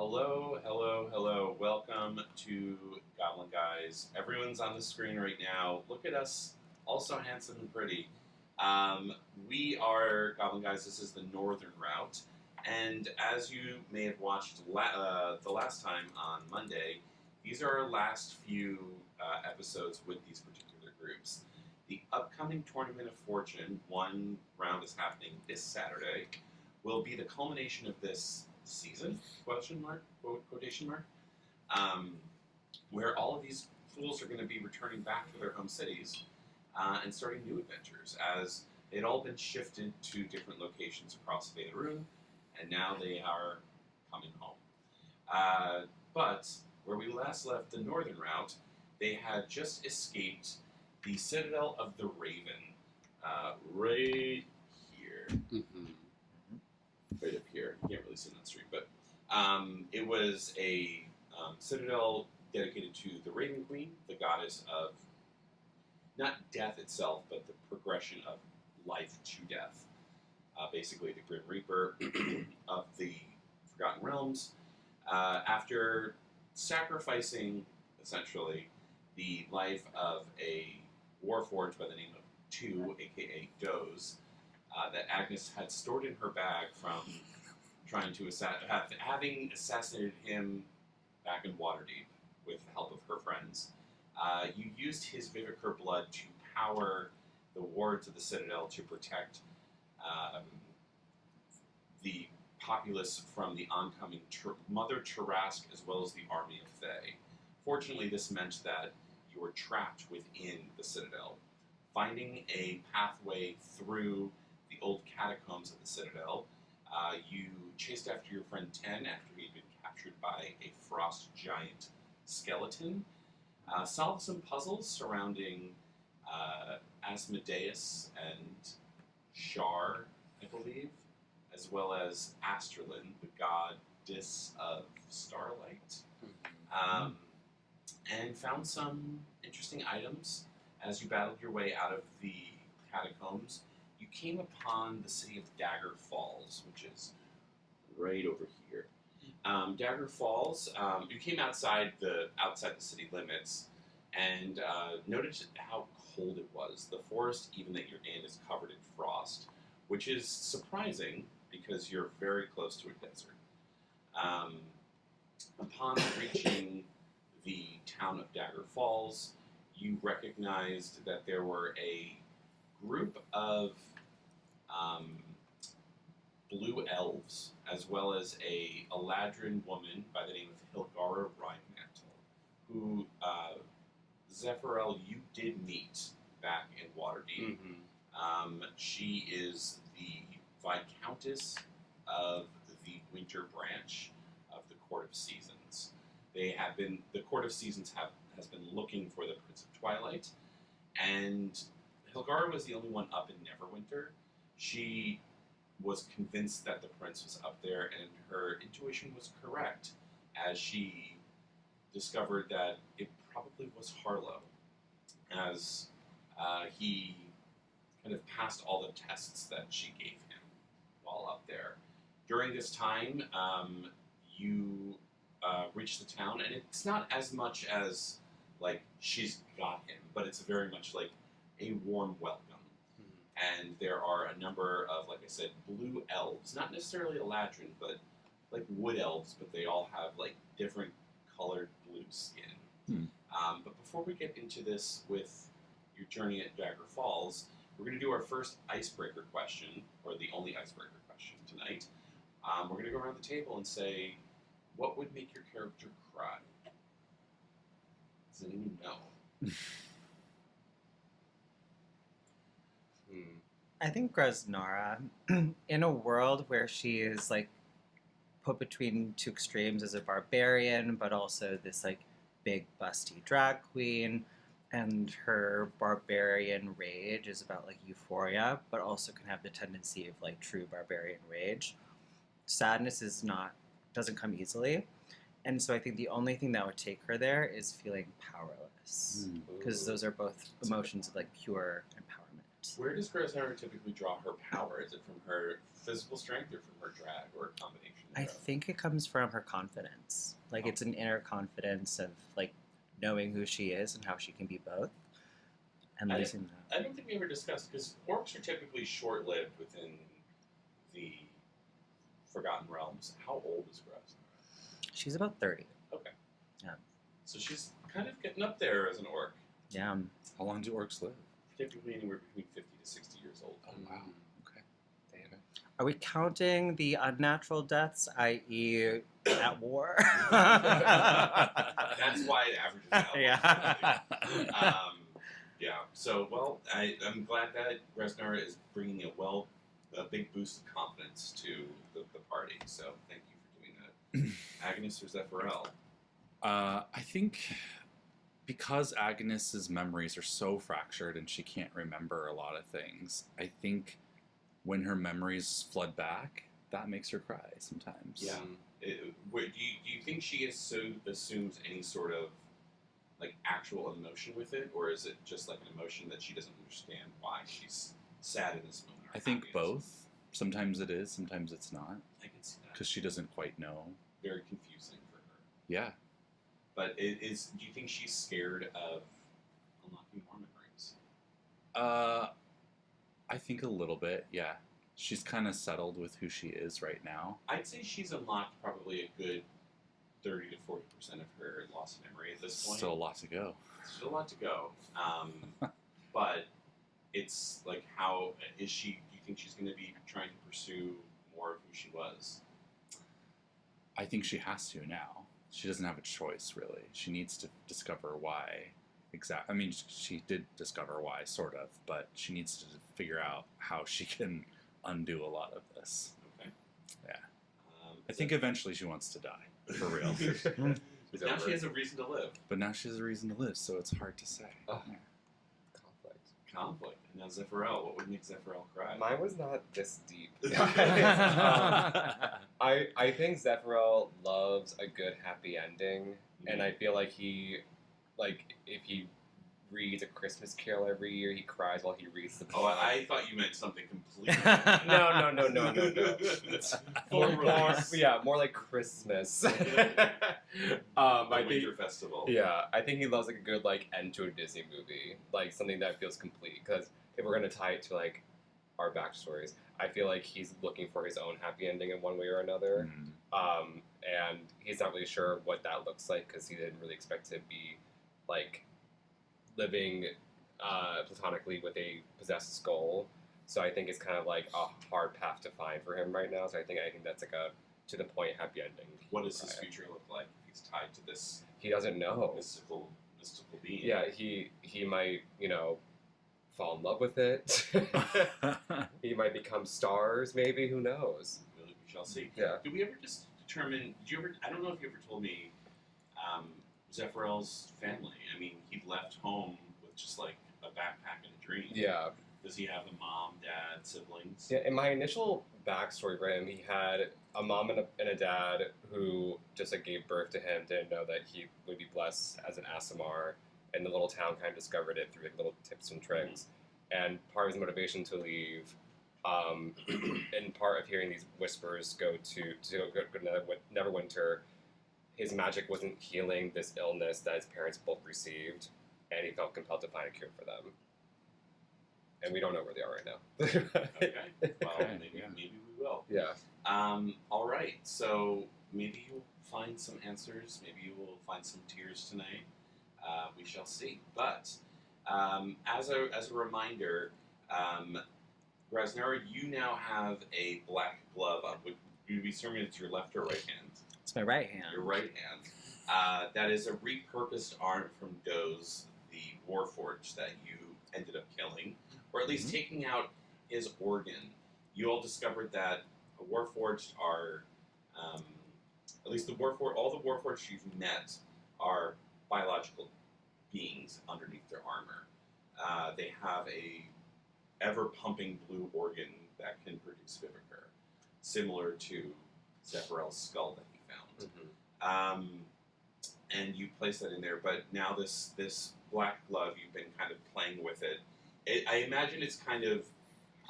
Hello, hello, hello. Welcome to Goblin Guys. Everyone's on the screen right now. Look at us, all so handsome and pretty. Um, we are Goblin Guys. This is the Northern Route. And as you may have watched the last time on Monday, these are our last few episodes with these particular groups. The upcoming Tournament of Fortune, one round is happening this Saturday, will be the culmination of this season, quotation mark, um, where all of these fools are going to be returning back to their home cities and starting new adventures, as they'd all been shifted to different locations across Faerun, and now they are coming home. But where we last left the northern route, they had just escaped the Citadel of the Raven, right here. Mm-hmm. Right up here. You can't really see it on the street, but it was a citadel dedicated to the Raven Queen, the goddess of not death itself, but the progression of life to death. Basically, the Grim Reaper of the Forgotten Realms. After sacrificing, essentially, the life of a warforged by the name of Two, aka Doze, that Agnes had stored in her bag from trying to having assassinated him back in Waterdeep with the help of her friends. You used his Vivicar blood to power the wards of the Citadel to protect the populace from the oncoming Mother Tarask as well as the army of Fae. Fortunately, this meant that you were trapped within the Citadel. Finding a pathway through the old catacombs of the Citadel, you chased after your friend Ten after he had been captured by a frost giant skeleton, solved some puzzles surrounding Asmodeus and Shar, I believe, as well as Astrolin, the goddess of starlight, and found some interesting items as you battled your way out of the catacombs. You came upon the city of Dagger Falls, which is right over here. Dagger Falls. You came outside the city limits and noticed how cold it was. The forest, even that you're in, is covered in frost, which is surprising because you're very close to a desert. Upon reaching the town of Dagger Falls, you recognized that there were a group of blue elves, as well as a Eladrin woman by the name of Hilgara Rhinemantle, who, Zephyral, you did meet back in Waterdeep. She is the Viscountess of the Winter Branch of the Court of Seasons. The Court of Seasons has been looking for the Prince of Twilight, and Hilgara was the only one up in Neverwinter. She was convinced that the prince was up there, and her intuition was correct, as she discovered that it probably was Harlow, as he kind of passed all the tests that she gave him while up there. During this time, you reach the town, and it's not as much as, like, she's got him, but it's very much like a warm welcome. And there are a number of, like I said, blue elves, not necessarily Eladrin, but like wood elves, but they all have like different colored blue skin. But before we get into this with your journey at Dagger Falls, we're going to do our first icebreaker question, or the only icebreaker question tonight. We're going to go around the table and say, what would make your character cry? Does anyone know? I think Grasnara, in a world where she is like put between two extremes as a barbarian, but also this like big busty drag queen, and her barbarian rage is about like euphoria, but also can have the tendency of like true barbarian rage. Sadness doesn't come easily. And so I think the only thing that would take her there is feeling powerless. Because those are both emotions of like pure empowerment. Where does Gresnara typically draw her power? Is it from her physical strength or from her drag, or a combination I thereof? think it comes from her confidence. Like, it's an inner confidence of, like, knowing who she is and how she can be both. And losing that. I don't think we ever discussed, because orcs are typically short-lived within the Forgotten Realms. How old is Gresnara? She's about 30. Okay. Yeah. So she's kind of getting up there as an orc. Yeah. How long do orcs live? Typically anywhere between 50 to 60 years old. Oh, wow. Okay. Damn it. Are we counting the unnatural deaths, i.e., at war? That's why it averages out. Yeah. Yeah. So, well, I'm glad that Gresnara is bringing a big boost of confidence to the party. So, thank you for doing that. Agnes or Zephyr? I think because Agnes's memories are so fractured and she can't remember a lot of things, I think when her memories flood back, that makes her cry sometimes. Yeah. Do you think she assumes any sort of like actual emotion with it, or is it just like an emotion that she doesn't understand why she's sad in this moment? I think both. Sometimes it is, sometimes it's not. I can see that. Because she doesn't quite know. Very confusing for her. Yeah. But do you think she's scared of unlocking more memories? I think a little bit, yeah. She's kind of settled with who she is right now. I'd say she's unlocked probably a good 30 to 40% of her lost memory at this point. Still a lot to go. Still a lot to go. But it's like, how is she? Do you think she's going to be trying to pursue more of who she was? I think she has to now. She doesn't have a choice, really. She needs to discover why. I mean, she did discover why, sort of, but she needs to figure out how she can undo a lot of this. Okay. Yeah. I think eventually she wants to die, for real. But now she has a reason to live. But now she has a reason to live, so it's hard to say. Oh. Yeah. Conflict. And now Zephyr, what would make Zephyr cry? Mine was not this deep. I think Zephyr loves a good happy ending, and I feel like if he reads A Christmas Carol every year, he cries while he reads the poem. Oh, I thought you meant something completely No. More more like Christmas. I Winter Festival. Yeah, I think he loves like a good like end to a Disney movie, like something that feels complete. Because if we're gonna tie it to like our backstories, I feel like he's looking for his own happy ending in one way or another. And he's not really sure what that looks like because he didn't really expect to be like living platonically with a possessed skull. So I think it's kind of like a hard path to find for him right now. So I think that's like a to the point happy ending. What does his future look like if he's tied to this? He doesn't know. Mystical being. Yeah, he might fall in love with it. He might become stars. Maybe, who knows? We shall see. Yeah. Did we ever just determine? I don't know if you ever told me. Zephyrel's family. I mean, he left home with just like a backpack and a dream. Yeah. Does he have a mom, dad, siblings? Yeah, in my initial backstory for him, he had a mom and a dad who just like gave birth to him, didn't know that he would be blessed as an Aasimar, and the little town kind of discovered it through like little tips and tricks. And part of his motivation to leave, and part of hearing these whispers go to Neverwinter, his magic wasn't healing this illness that his parents both received, and he felt compelled to find a cure for them. And we don't know where they are right now. Okay. Well, maybe we will. Yeah. All right. So maybe you'll find some answers. Maybe you will find some tears tonight. We shall see. But as a reminder, Gresnara, you now have a black glove up. Would you be certain it's your left or right hand? It's my right hand. Your right hand. That is a repurposed arm from Doze, the Warforged that you ended up killing, or at least taking out his organ. You all discovered that Warforged are, at least all the Warforged you've met are biological beings underneath their armor. They have a ever-pumping blue organ that can produce Vivicar, similar to Zephyrel's skull that he found. And you place that in there, but now this black glove, you've been kind of playing with it, I imagine it's kind of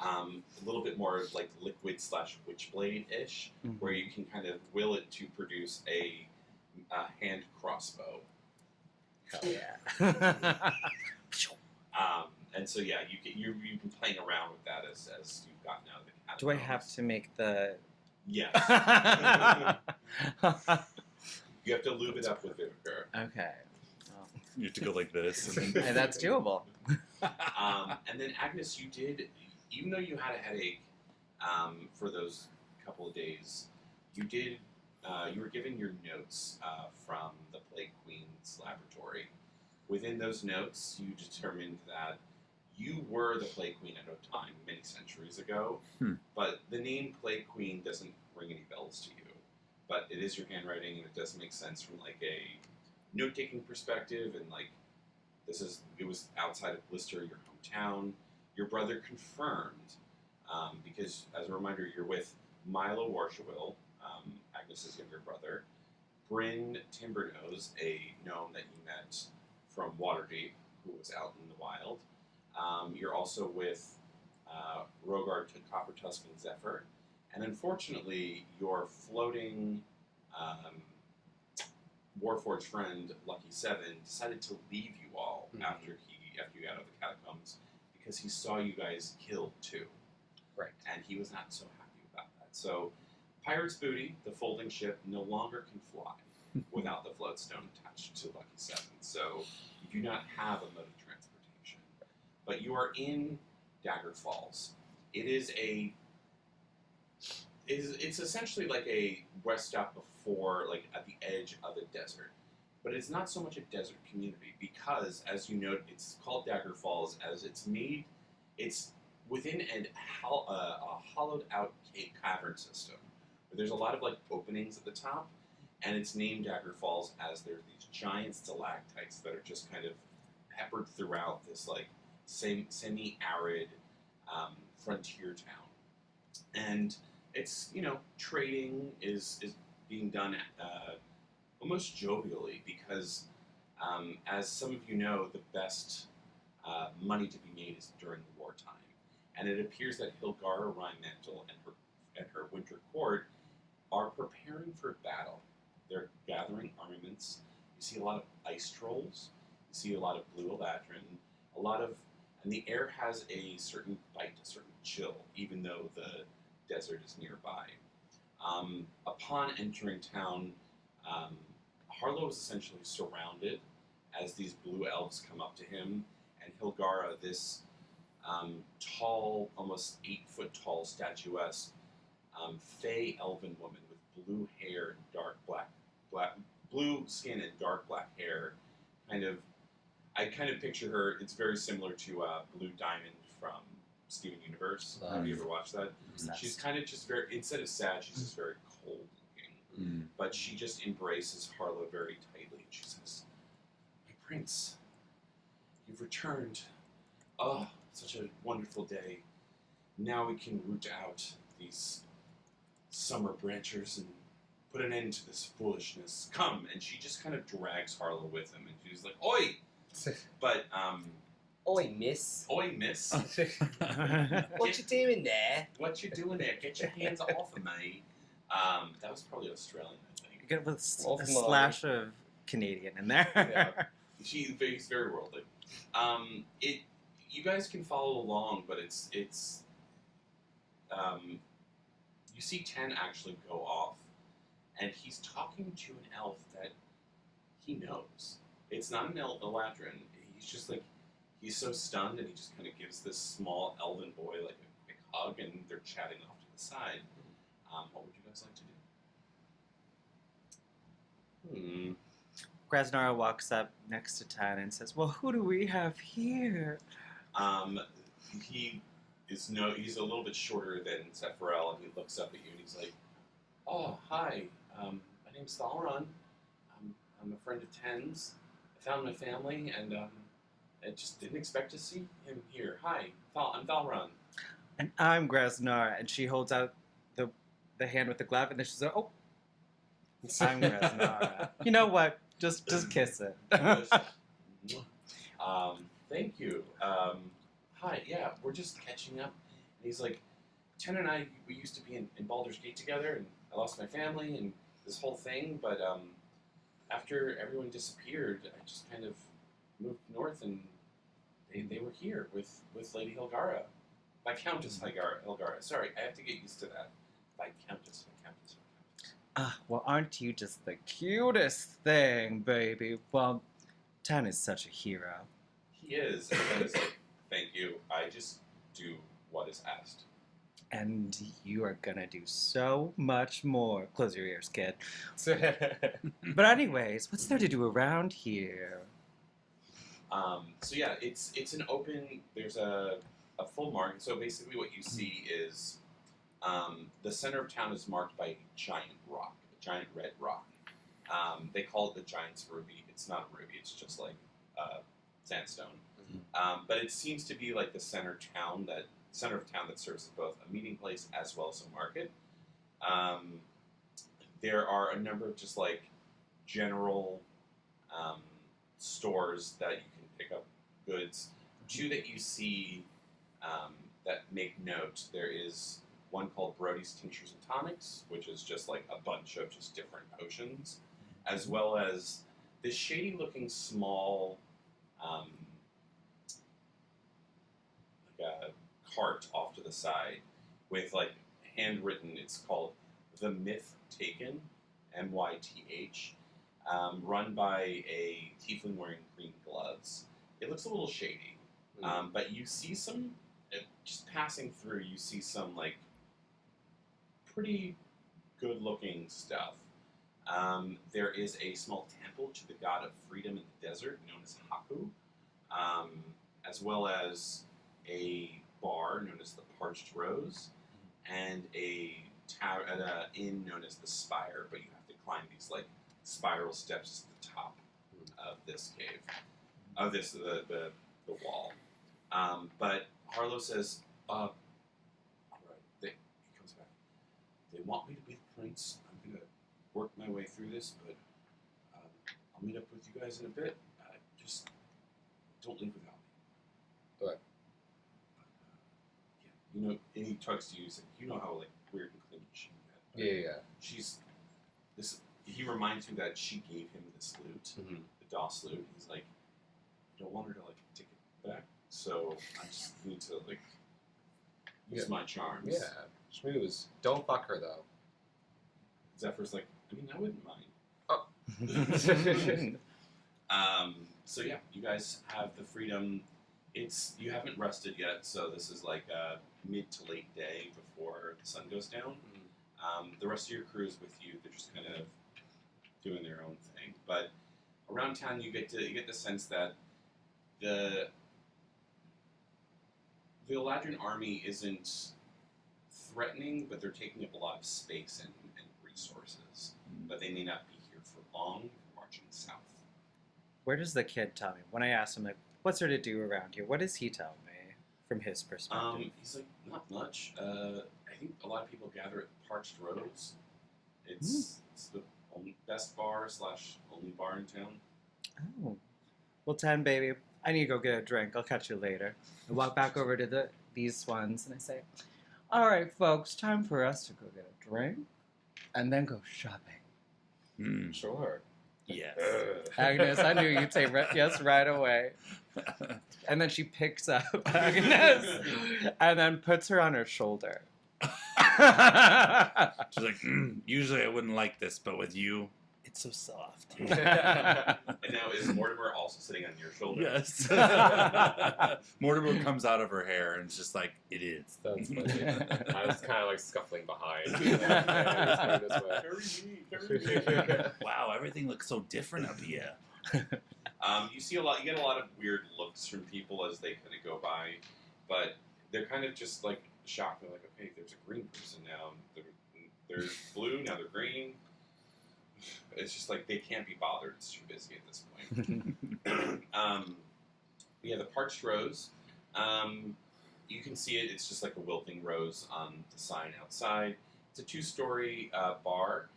a little bit more like liquid / witchblade-ish, where you can kind of will it to produce a hand crossbow. Hell yeah. And so yeah, you've been playing around with that as you've gotten out of the catacombs. Do I have to make the... Yes. You have to lube it up with vinegar. Okay. Well, You have to go like this. And and that's doable. And then Agnes, you did, even though you had a headache for those couple of days, you did. You were given your notes from the Plague Queen's laboratory. Within those notes, you determined that you were the Plague Queen at a time many centuries ago, but the name Plague Queen doesn't ring any bells to you. But it is your handwriting, and it does make sense from like a note-taking perspective, and like it was outside of Blister, your hometown. Your brother confirmed, because as a reminder, you're with Milo Warshawil, Agnes's younger brother, Bryn Timbernose, a gnome that you met from Waterdeep, who was out in the wild. You're also with Rogard, Coppertusk, and Zephyr. And unfortunately, your floating Warforged friend, Lucky Seven, decided to leave you all after you got out of the catacombs because he saw you guys killed too. Right. And he was not so happy about that. So, Pirate's Booty, the folding ship, no longer can fly without the floatstone attached to Lucky Seven. So, you do not have a mode of transportation. But you are in Dagger Falls. It's essentially like a rest stop before, like at the edge of a desert. But it's not so much a desert community because, as you note, it's called Dagger Falls as it's within a hollowed out cavern system. Where there's a lot of like openings at the top, and it's named Dagger Falls as there's these giant stalactites that are just kind of peppered throughout this like semi-arid frontier town. And it's, trading is being done almost jovially because, as some of you know, the best money to be made is during the wartime. And it appears that Hilgara Rhinemantle and her winter court are preparing for battle. They're gathering armaments. You see a lot of ice trolls. You see a lot of blue eladrin. And the air has a certain bite, a certain chill, even though the desert is nearby. Upon entering town, Harlow is essentially surrounded as these blue elves come up to him, and Hilgara, this tall, almost 8-foot tall, statuesque, fey elven woman with blue hair and blue skin and dark black hair, I kind of picture her. It's very similar to Blue Diamond from Steven Universe. Have you ever watched that? She's kind of just very, instead of sad, she's just very cold looking. But she just embraces Harlow very tightly. And she says, "My prince, you've returned. Oh, such a wonderful day. Now we can root out these summer branchers and put an end to this foolishness. Come." And she just kind of drags Harlow with him, and she's like, "Oi!" But, Oi, miss. "Oi, miss. What you doing there? What you doing there? Get your hands off of me." That was probably Australian, I think. You get a slash of Canadian in there. Yeah. He's very worldly. You guys can follow along, but it's you see 10 actually go off, and he's talking to an elf that he knows. It's not an eladrin. He's just like, he's so stunned, and he just kind of gives this small elven boy like a quick hug, and they're chatting off to the side. What would you guys like to do? Grasnara walks up next to Tan and says, "Well, who do we have here?" He's a little bit shorter than Zephyral, and he looks up at you and he's like, "Oh, hi. My name's Thalron. I'm a friend of Ten's. I found my family, and I just didn't expect to see him here. Hi, I'm Thalron." And I'm Grasnara, and she holds out the hand with the glove, and then she says, "Oh, I'm Grasnara." You know what? Just kiss it. Thank you. hi, yeah, we're just catching up. And he's like, Ten and I, we used to be in Baldur's Gate together, and I lost my family and this whole thing, but after everyone disappeared, I just kind of moved north, and they were here with Lady Hilgara. Viscountess Hilgara. Sorry, I have to get used to that. Viscountess. Ah, well, aren't you just the cutest thing, baby? Well, Tan is such a hero. He is, and then it's like, thank you. I just do what is asked. And you are gonna do so much more. Close your ears, kid. But anyways, what's there to do around here? So yeah, it's an open. There's a full market. So basically, what you see is the center of town is marked by a giant rock, a giant red rock. They call it the Giant's Ruby. It's not a ruby. It's just like sandstone. But it seems to be like the center of town that serves as both a meeting place as well as a market. There are a number of just like general stores that you can pick up goods. Two that you see that make note. There is one called Brody's Tinctures and Tonics, which is just like a bunch of just different potions, as well as this shady-looking small like a cart off to the side with like handwritten. It's called The Myth Taken, MYTH, run by a tiefling wearing green gloves. It looks a little shady, but you see some just passing through. You see some like pretty good-looking stuff. There is a small temple to the god of freedom in the desert, known as Haku, as well as a bar known as the Parched Rose, and a tower at an inn known as the Spire. But you have to climb these like spiral steps to the top of this cave, of this the wall. But Harlow says, "All right." He comes back. They want me to be the prince. I'm gonna work my way through this, but I'll meet up with you guys in a bit. Just don't leave without me. Okay. Yeah, you know, and he talks to you. He's like, you know how like weird and clingy she is. Yeah. She's this. He reminds you that she gave him this lute, the DOS lute. He's like, I don't want her to like take it back, so I just need to like use my charms. Yeah. Schmooze. Don't fuck her though. Zephyr's like, I mean, I wouldn't mind. So yeah, you guys have the freedom. You haven't rested yet, so this is like a mid to late day before the sun goes down. The rest of your crew is with you. They're just kind of doing their own thing. But around town, you get the sense that the Eladrin army isn't threatening, but they're taking up a lot of space and resources. But they may not be here for long. Marching south. Where does the kid tell me? When I ask him, like, what's there to do around here? What does he tell me from his perspective? He's like, not much. I think a lot of people gather at the Parched Rose. It's the best bar / only bar in town. Oh. Well, Tan, baby, I need to go get a drink. I'll catch you later. I walk back over to these ones and I say, all right, folks, time for us to go get a drink and then go shopping. Sure. Yes. Agnes, I knew you'd say yes right away. And then she picks up Agnes and then puts her on her shoulder. She's like, usually I wouldn't like this, but with you, it's so soft. And now is Mortimer also sitting on your shoulder? Yes. Mortimer comes out of her hair and it's just like, it is. That's funny. I was kind of like scuffling behind. Wow, everything looks so different up here. You get a lot of weird looks from people as they kind of go by, but they're kind of just like shocked. They're like, okay, there's a green person now. They're blue, now they're green. It's just like they can't be bothered. It's too busy at this point. We have the Parched Rose. You can see it. It's just like a wilting rose on the sign outside. It's a 2-story bar.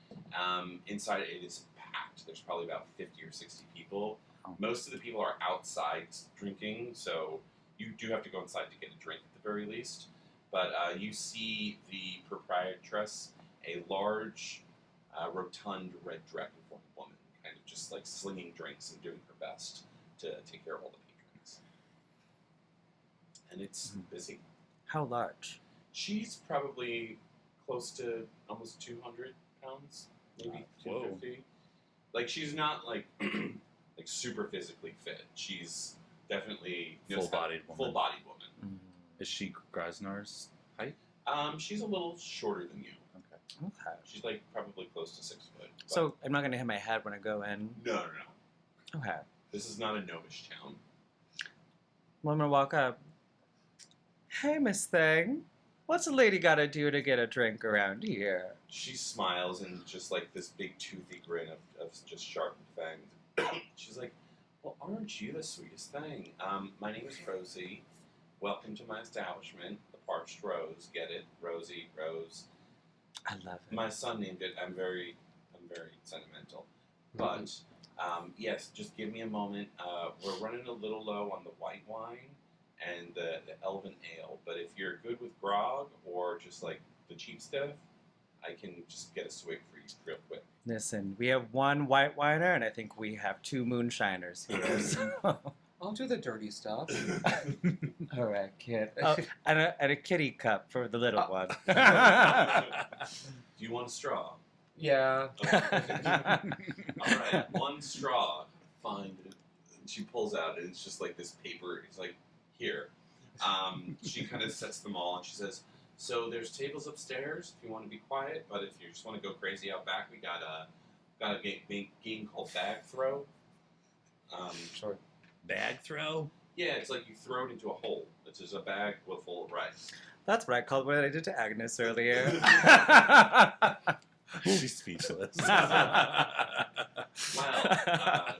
Inside it is packed. There's probably about 50 or 60 people. Most of the people are outside drinking, so you do have to go inside to get a drink at the very least. But you see the proprietress, a large, rotund, red dragonborn woman, kind of just like slinging drinks and doing her best to take care of all the patrons. And it's busy. How large? She's probably close to almost 200 pounds, maybe Whoa. 250. Like, she's not like like super physically fit. She's definitely Full-bodied woman. Full-bodied woman. Mm. Is she Grasnar's height? She's a little shorter than you. Okay. Okay. She's like probably close to 6 foot. but- So I'm not gonna hit my head when I go in. no. Okay. This is not a gnomish town. Well, I'm gonna walk up. Hey, Miss Thing. What's a lady gotta do to get a drink around here? She smiles and just like this big toothy grin of just sharpened fangs. She's like, well, aren't you the sweetest thing? My name is Rosie. Welcome to my establishment, the Parched Rose. Get it? Rosie, Rose. I love it. My son named it. I'm very sentimental. But yes, just give me a moment. We're running a little low on the white wine and the elven ale. But if you're good with grog or just like the cheap stuff, I can just get a swig for you real quick. Listen, we have one white winer, and I think we have 2 moonshiners here. So. I'll do the dirty stuff. All right, kid. Oh, and a kitty cup for the little one. Do you want a straw? Yeah. Okay. All right, one straw. Fine. And she pulls out, and it's just like this paper. It's like, here. She kind of sets them all, and she says, so there's tables upstairs if you want to be quiet, but if you just want to go crazy out back, we got a game called Bag Throw. Sure. Bag throw? Yeah, it's like you throw it into a hole. It's just a bag full of rice. That's what I called what I did to Agnes earlier. She's speechless. Well,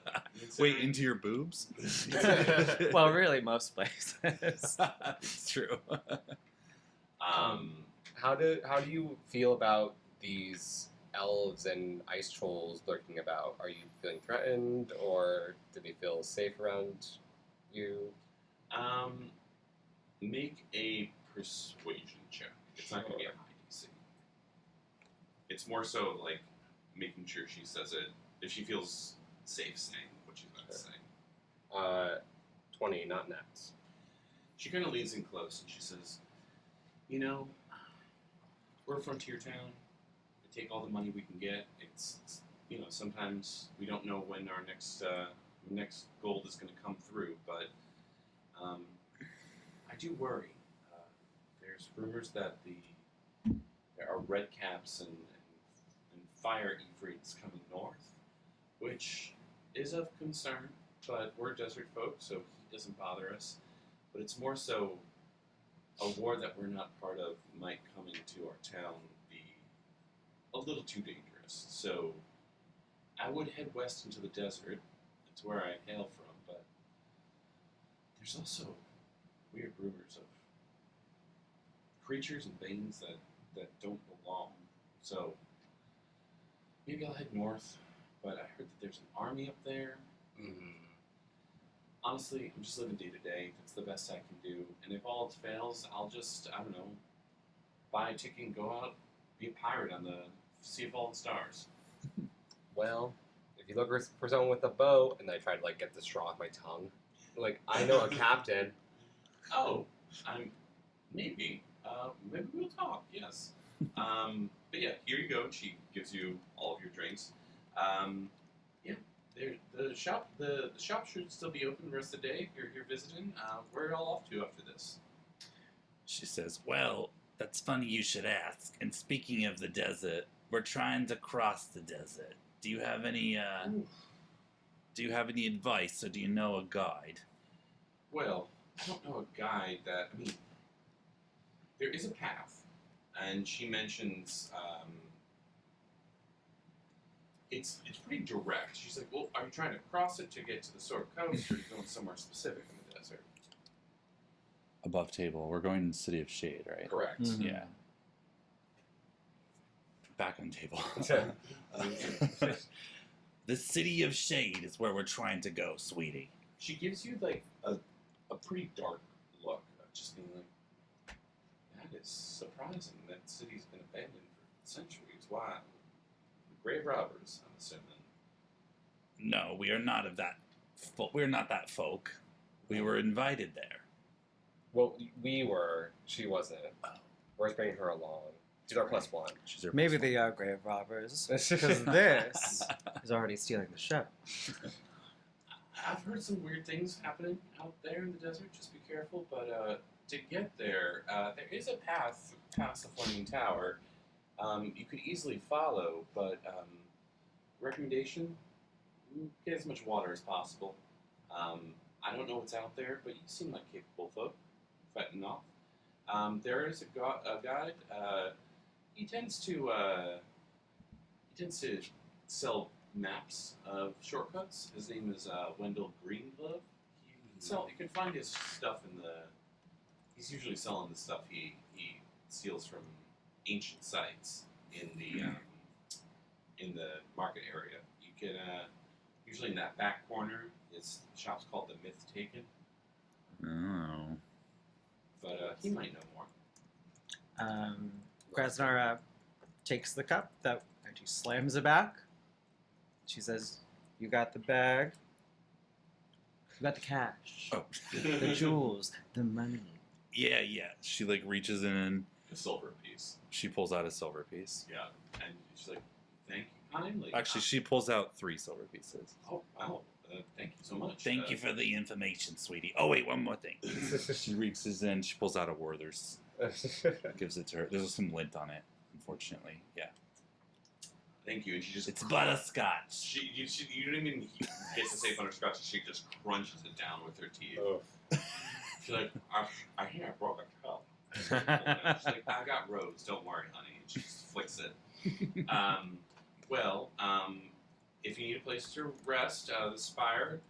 Wait, into your boobs? Well, really, most places. It's true. How do you feel about these elves and ice trolls lurking about? Are you feeling threatened, or do they feel safe around you? Make a persuasion check. It's not going to be a high DC. It's more so like making sure she says it if she feels safe saying what she's about to say. 20, not nets. She kind of leans in close and she says, you know, we're a frontier town. We take all the money we can get. It's you know, sometimes we don't know when our next gold is going to come through, but I do worry. There's rumors that there are red caps and fire ifrits coming north, which is of concern, but we're desert folk, so heat doesn't bother us. But it's more so a war that we're not part of might come into our town be a little too dangerous. So I would head west into the desert. That's where I hail from, but there's also weird rumors of creatures and things that don't belong. So maybe I'll head north, but I heard that there's an army up there. Honestly, I'm just living day to day. That's the best I can do. And if all else fails, I'll just, I don't know, buy a ticket and go out, be a pirate on the Sea of Fallen Stars. Well, if you look for someone with a bow, and I try to like get the straw off my tongue, like I know a captain. Oh, maybe we'll talk. Yes. But yeah, here you go. She gives you all of your drinks. Yeah, the shop should still be open the rest of the day if you're here visiting. Where are y'all off to after this? She says, well, that's funny you should ask. And speaking of the desert, we're trying to cross the desert. Do you have any advice, or do you know a guide? Well, I don't know a guide that. I mean, there is a path, and she mentions it's pretty direct. She's like, well, are you trying to cross it to get to the Sword Coast, or are you going somewhere specific in the desert? Above table. We're going to the City of Shade, right? Correct. Mhm. Yeah. Back on table. The City of Shade is where we're trying to go, sweetie. She gives you like a pretty dark just being like, that is surprising. That city's been abandoned for centuries. Wow. Grave robbers, I'm assuming. No, we are not of that. We're not that folk. We were invited there. Well, we were. She wasn't. We're just bringing her along. She's our plus one. She's our Maybe plus they are grave robbers, because this is already stealing the show. I've heard some weird things happening out there in the desert. Just be careful. But to get there, there is a path past the Flaming Tower. You could easily follow, but recommendation: get as much water as possible. I don't know what's out there, but you seem like capable folk, fighting off. There is a guide. He tends to sell maps of shortcuts. His name is Wendell Greenglove. You can find his stuff in the. He's usually selling the stuff he steals from ancient sites in the market area. You can usually in that back corner. His shop's called the Myth Taken. Oh. But he might know more. Krasnara takes the cup and she slams it back. She says, "You got the bag. You got the cash, Oh. the jewels, the money." Yeah. She like reaches in. A silver piece. She pulls out a silver piece. Yeah, and she's like, "Thank you kindly." Actually, she pulls out 3 silver pieces. Oh wow! Thank you so much. Thank you for the information, sweetie. Oh wait, one more thing. She reaches in. She pulls out a Werther's. Gives it to her. There's some lint on it, unfortunately. Yeah. Thank you. And she just. It's butterscotch. You don't even get to say butterscotch. She just crunches it down with her teeth. Oh. She's like, I hear I brought a cup. She's like, I got Rose. Don't worry, honey. And she just flicks it. If you need a place to rest, the Spire.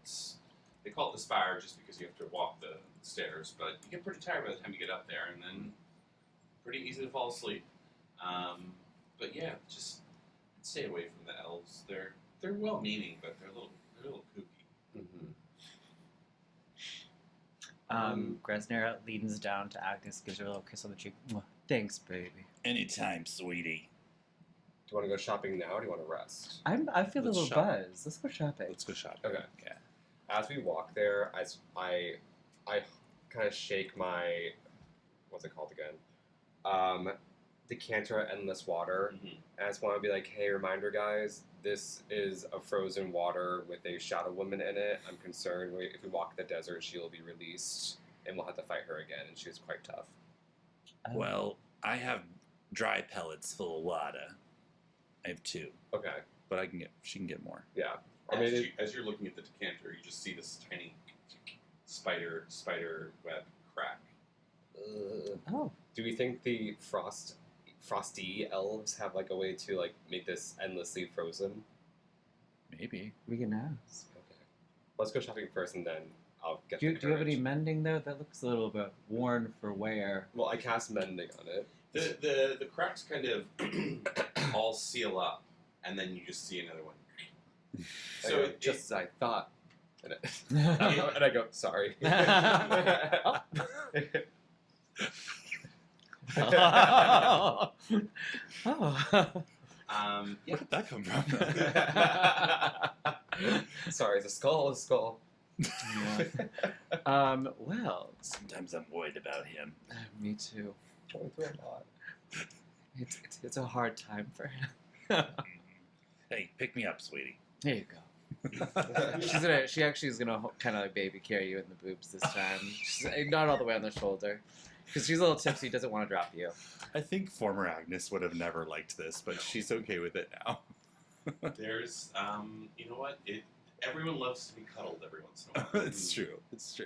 They call it the Spire just because you have to walk the stairs, but you get pretty tired by the time you get up there, and then pretty easy to fall asleep. But yeah, just stay away from the elves. They're well-meaning, but they're a little kooky. Mm-hmm. Krasnara leans down to Agnes, gives her a little kiss on the cheek. "Mwah. Thanks, baby." Anytime, sweetie. Do you want to go shopping now or do you want to rest? I feel a Let's little shop. buzz. Let's go shopping. Let's go shopping. Okay. Yeah. As we walk there, I kind of shake my, what's it called again? Decanter of endless water. Mm-hmm. And I just want to be like, hey, reminder, guys, this is a frozen water with a shadow woman in it. I'm concerned if we walk the desert, she'll be released, and we'll have to fight her again, and she's quite tough. Well, I have dry pellets full of water. I have 2, Okay. but she can get more. Yeah. I mean, As you're looking at the decanter, you just see this tiny spider web crack. Oh. do we think the frosty elves have like a way to like make this endlessly frozen? Maybe. We can ask. Okay. Let's go shopping first, and then I'll get. Do the you have any courage. mending though? That looks a little bit worn for wear. Well, I cast mending on it. The cracks kind of all seal up, and then you just see another one. So I go, just as I thought. And, Oh. and I go, sorry. Oh. Yeah. Where did that come from? Sorry, it's a skull. Well, Sometimes I'm worried about him. me too. Going through a lot. It's a hard time for him. Hey, pick me up, sweetie. There you go. She actually is gonna kind of like baby carry you in the boobs this time. She's, not all the way on the shoulder, because she's a little tipsy. Doesn't want to drop you. I think former Agnes would have never liked this, but she's okay with it now. There's, you know what? Everyone loves to be cuddled every once in a while. It's true. It's true.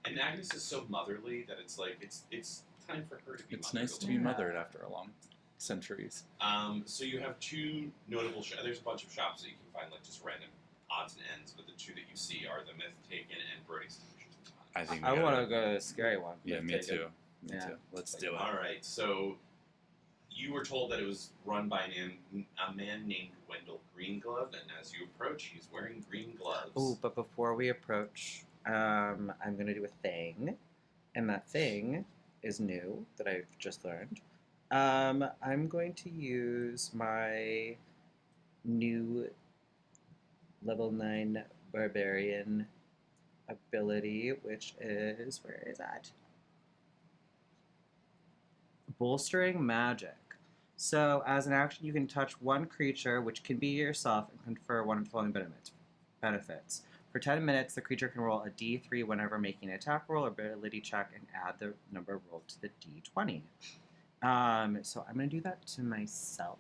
And Agnes is so motherly that it's like it's time for her to be. It's mothered nice a to little be Yeah. mothered after a long centuries. So you have 2 notable shops. There's a bunch of shops that you can find, like just random odds and ends, but the 2 that you see are the Myth Taken and Brody's. I think I we want gotta- to go to the scary one. Yeah, me Take it. too. Me Yeah. too. Let's do it. All right, so you were told that it was run by a man named Wendell Greenglove, and as you approach, he's wearing green gloves. Oh, but before we approach, I'm gonna do a thing. and that thing is new that I've just learned. I'm going to use my new level 9 barbarian ability, which is, where is that? Bolstering magic. So, as an action, you can touch one creature, which can be yourself, and confer one of the following benefits. For 10 minutes, the creature can roll a d3 whenever making an attack roll or ability check and add the number rolled to the d20. So I'm going to do that to myself.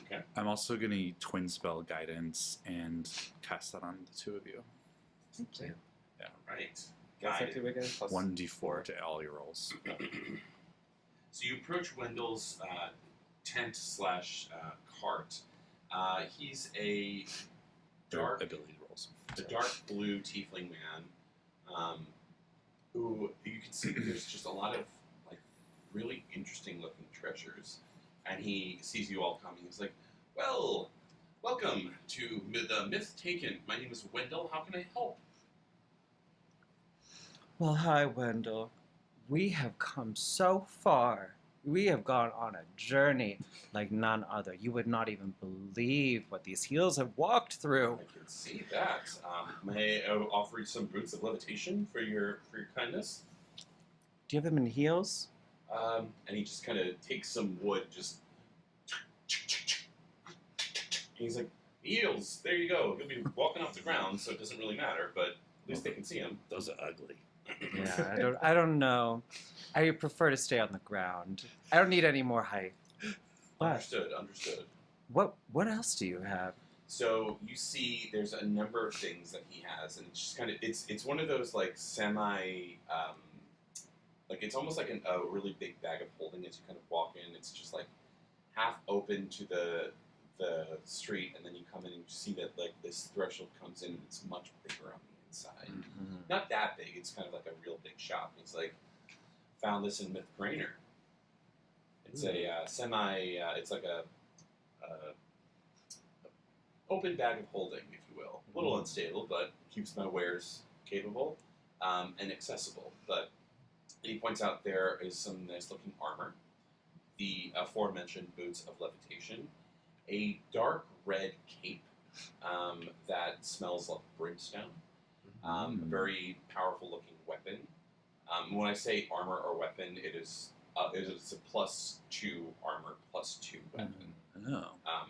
Okay. I'm also going to twin spell guidance and cast that on the two of you. Thank you. Right. What's that Guided. do again? Plus 1d4 to all your rolls. So you approach Wendell's tent slash cart. He's a dark, Ability rolls. a dark blue tiefling man, who you can see there's just a lot of like really interesting looking treasures, and he sees you all coming. He's like, "Well, welcome to the Myth Taken. My name is Wendell. How can I help?" Well, hi, Wendell. We have come so far. We have gone on a journey like none other. You would not even believe what these heels have walked through. I can see that. May I offer you some boots of levitation for your kindness? Do you have them in heels? And he just kind of takes some wood, just. He's like, heels, there you go. He'll be walking off the ground, so it doesn't really matter, but at least they can see him. Those are ugly. Yeah, I don't know. I prefer to stay on the ground. I don't need any more height. But Understood. what else do you have? So you see, there's a number of things that he has, and it's just kind of it's one of those like semi, like it's almost like a really big bag of holding as you kind of walk in. It's just like half open to the street, and then you come in and you see that like this threshold comes in, and it's much bigger on the inside. Mm-hmm. Not that big. It's kind of like a real big shop. He's like, found this in Myth Brainer. It's a semi. It's like a open bag of holding, if you will. A little unstable, but keeps my wares capable and accessible. But he points out there is some nice looking armor, the aforementioned boots of levitation, a dark red cape that smells like brimstone, a very powerful looking weapon. When I say armor or weapon, it's a +2 armor, +2 weapon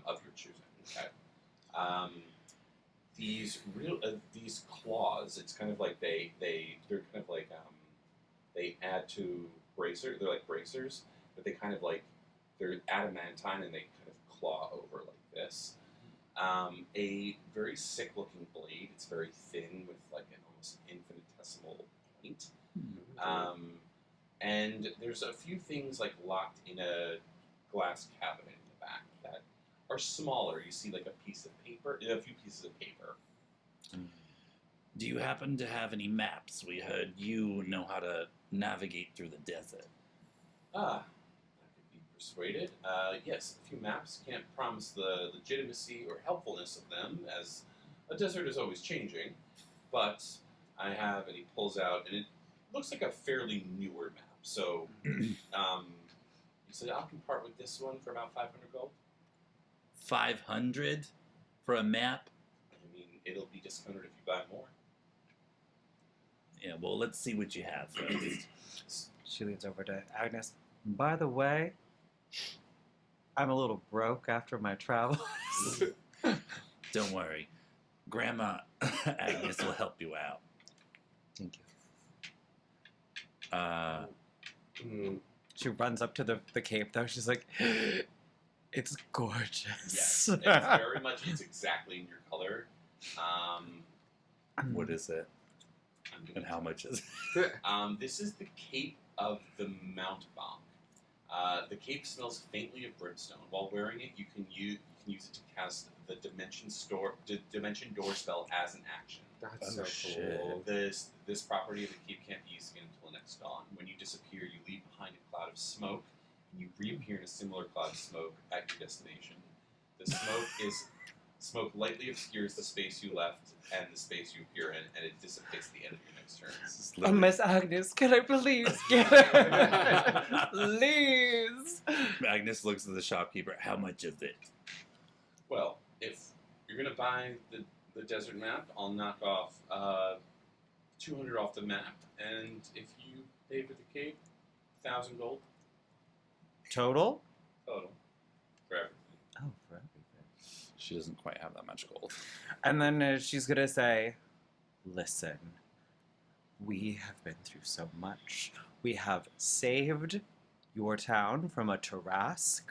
of your choosing. Okay. These claws, it's kind of like they're kind of like they add to bracer. They're like bracers, but they kind of like they're adamantine and they kind of claw over like this. A very sick looking blade. It's very thin with like an almost infinitesimal point. And there's a few things like locked in a glass cabinet in the back that are smaller. You see like a few pieces of paper. Do you happen to have any maps? We heard you know how to navigate through the desert. I could be persuaded. Yes, a few maps. Can't promise the legitimacy or helpfulness of them, as a desert is always changing. But I have, and he pulls out, and it looks like a fairly newer map. So, he said, I can part with this one for about 500 gold. 500 for a map? I mean, it'll be discounted if you buy more. Yeah, well, let's see what you have first. She leans over to Agnes. By the way, I'm a little broke after my travels. Don't worry. Grandma Agnes will help you out. Thank Uh, you. She runs up to the cape, though. She's like, it's gorgeous. Yes, it's very much, it's exactly in your color. what is it? And how much is it? This is the Cape of the Mountebank. The cape smells faintly of brimstone. While wearing it, you can use it to cast the Dimension Door spell as an action. That's Oh, so shit. cool. This property of the cape can't be used again until next dawn. When you disappear, you leave behind a cloud of smoke, and you reappear in a similar cloud of smoke at your destination. The smoke is Smoke lightly obscures the space you left and the space you appear in, and it dissipates at the end of your next turn. This is Oh, literally- Miss Agnes, can I please get it? Please. Agnes looks at the shopkeeper. How much is it? Well, if you're gonna buy the desert map, I'll knock off 200 off the map, and if you pay for the cape, 1,000 gold Total? total for everything. Oh, for everything. She doesn't quite have that much gold. And then she's gonna say, listen, we have been through so much. We have saved your town from a Tarask.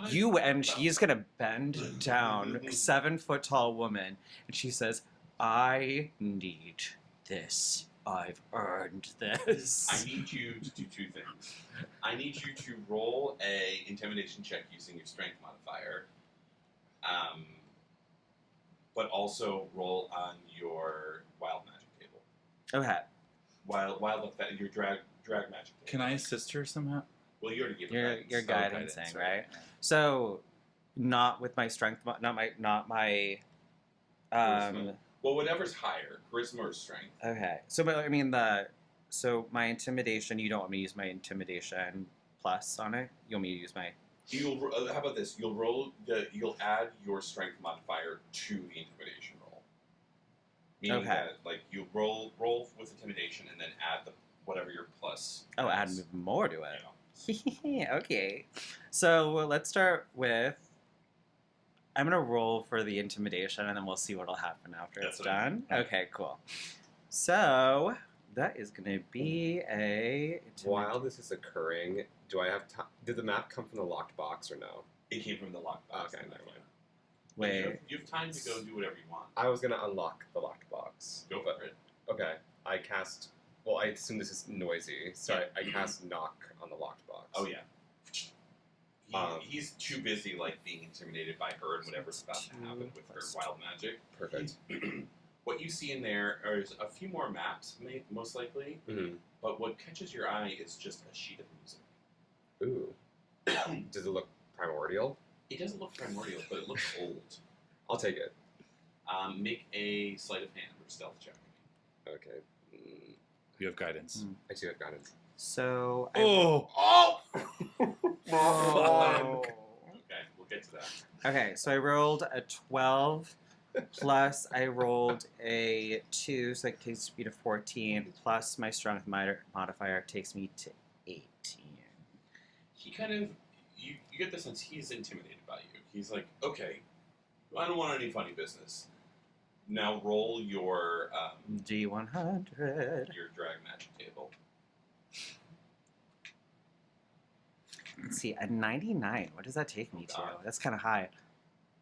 You and she's gonna bend down a 7-foot tall woman, and she says, I need this. I've earned this. I need you to do two things. I need you to roll a intimidation check using your strength modifier, but also roll on your wild magic table. Okay. Your drag magic table. Can I assist her somehow? Well, you already gave her Your guidance. guidance thing, right? right? So, not with my strength, not my. Charisma. Well, whatever's higher, charisma or strength. Okay. So, but I mean so my intimidation. You don't want me to use my intimidation plus on it. You want me to use my. How about this? You'll add your strength modifier to the intimidation roll. Meaning Okay. that, like, you roll with intimidation and then add whatever your plus. Oh, add is. more to it. Yeah. Okay. So let's start with. I'm gonna roll for the intimidation, and then we'll see what'll happen after That's it's what I done. mean. Okay, cool. So that is gonna be a. While this is occurring, do I have time? Did the map come from the locked box or no? It came from the lockbox. Okay, never mind. Wait. You have time to go and do whatever you want. I was gonna unlock the locked box. Go for it. Okay, I cast. Well, I assume this is noisy, so I cast knock on the locked box. Oh yeah. Um, He's too busy like being intimidated by her and whatever's about to happen with her wild magic. Perfect. What you see in there is a few more maps, most likely. Mm-hmm. But what catches your eye is just a sheet of music. Ooh. Does it look primordial? It doesn't look primordial, but it looks old. I'll take it. Make a sleight of hand or stealth check. Okay. You have guidance. I do have guidance. So. Oh! Oh! Oh. Okay, we'll get to that. Okay, so I rolled a 12, plus I rolled a 2, so that takes me to 14, plus my strength modifier takes me to 18. He kind of, you get the sense he's intimidated by you. He's like, okay, I don't want any funny business. Now roll your D100. your drag magic table. Let's see, a 99. What does that take me Oh, to? God. That's kind of high.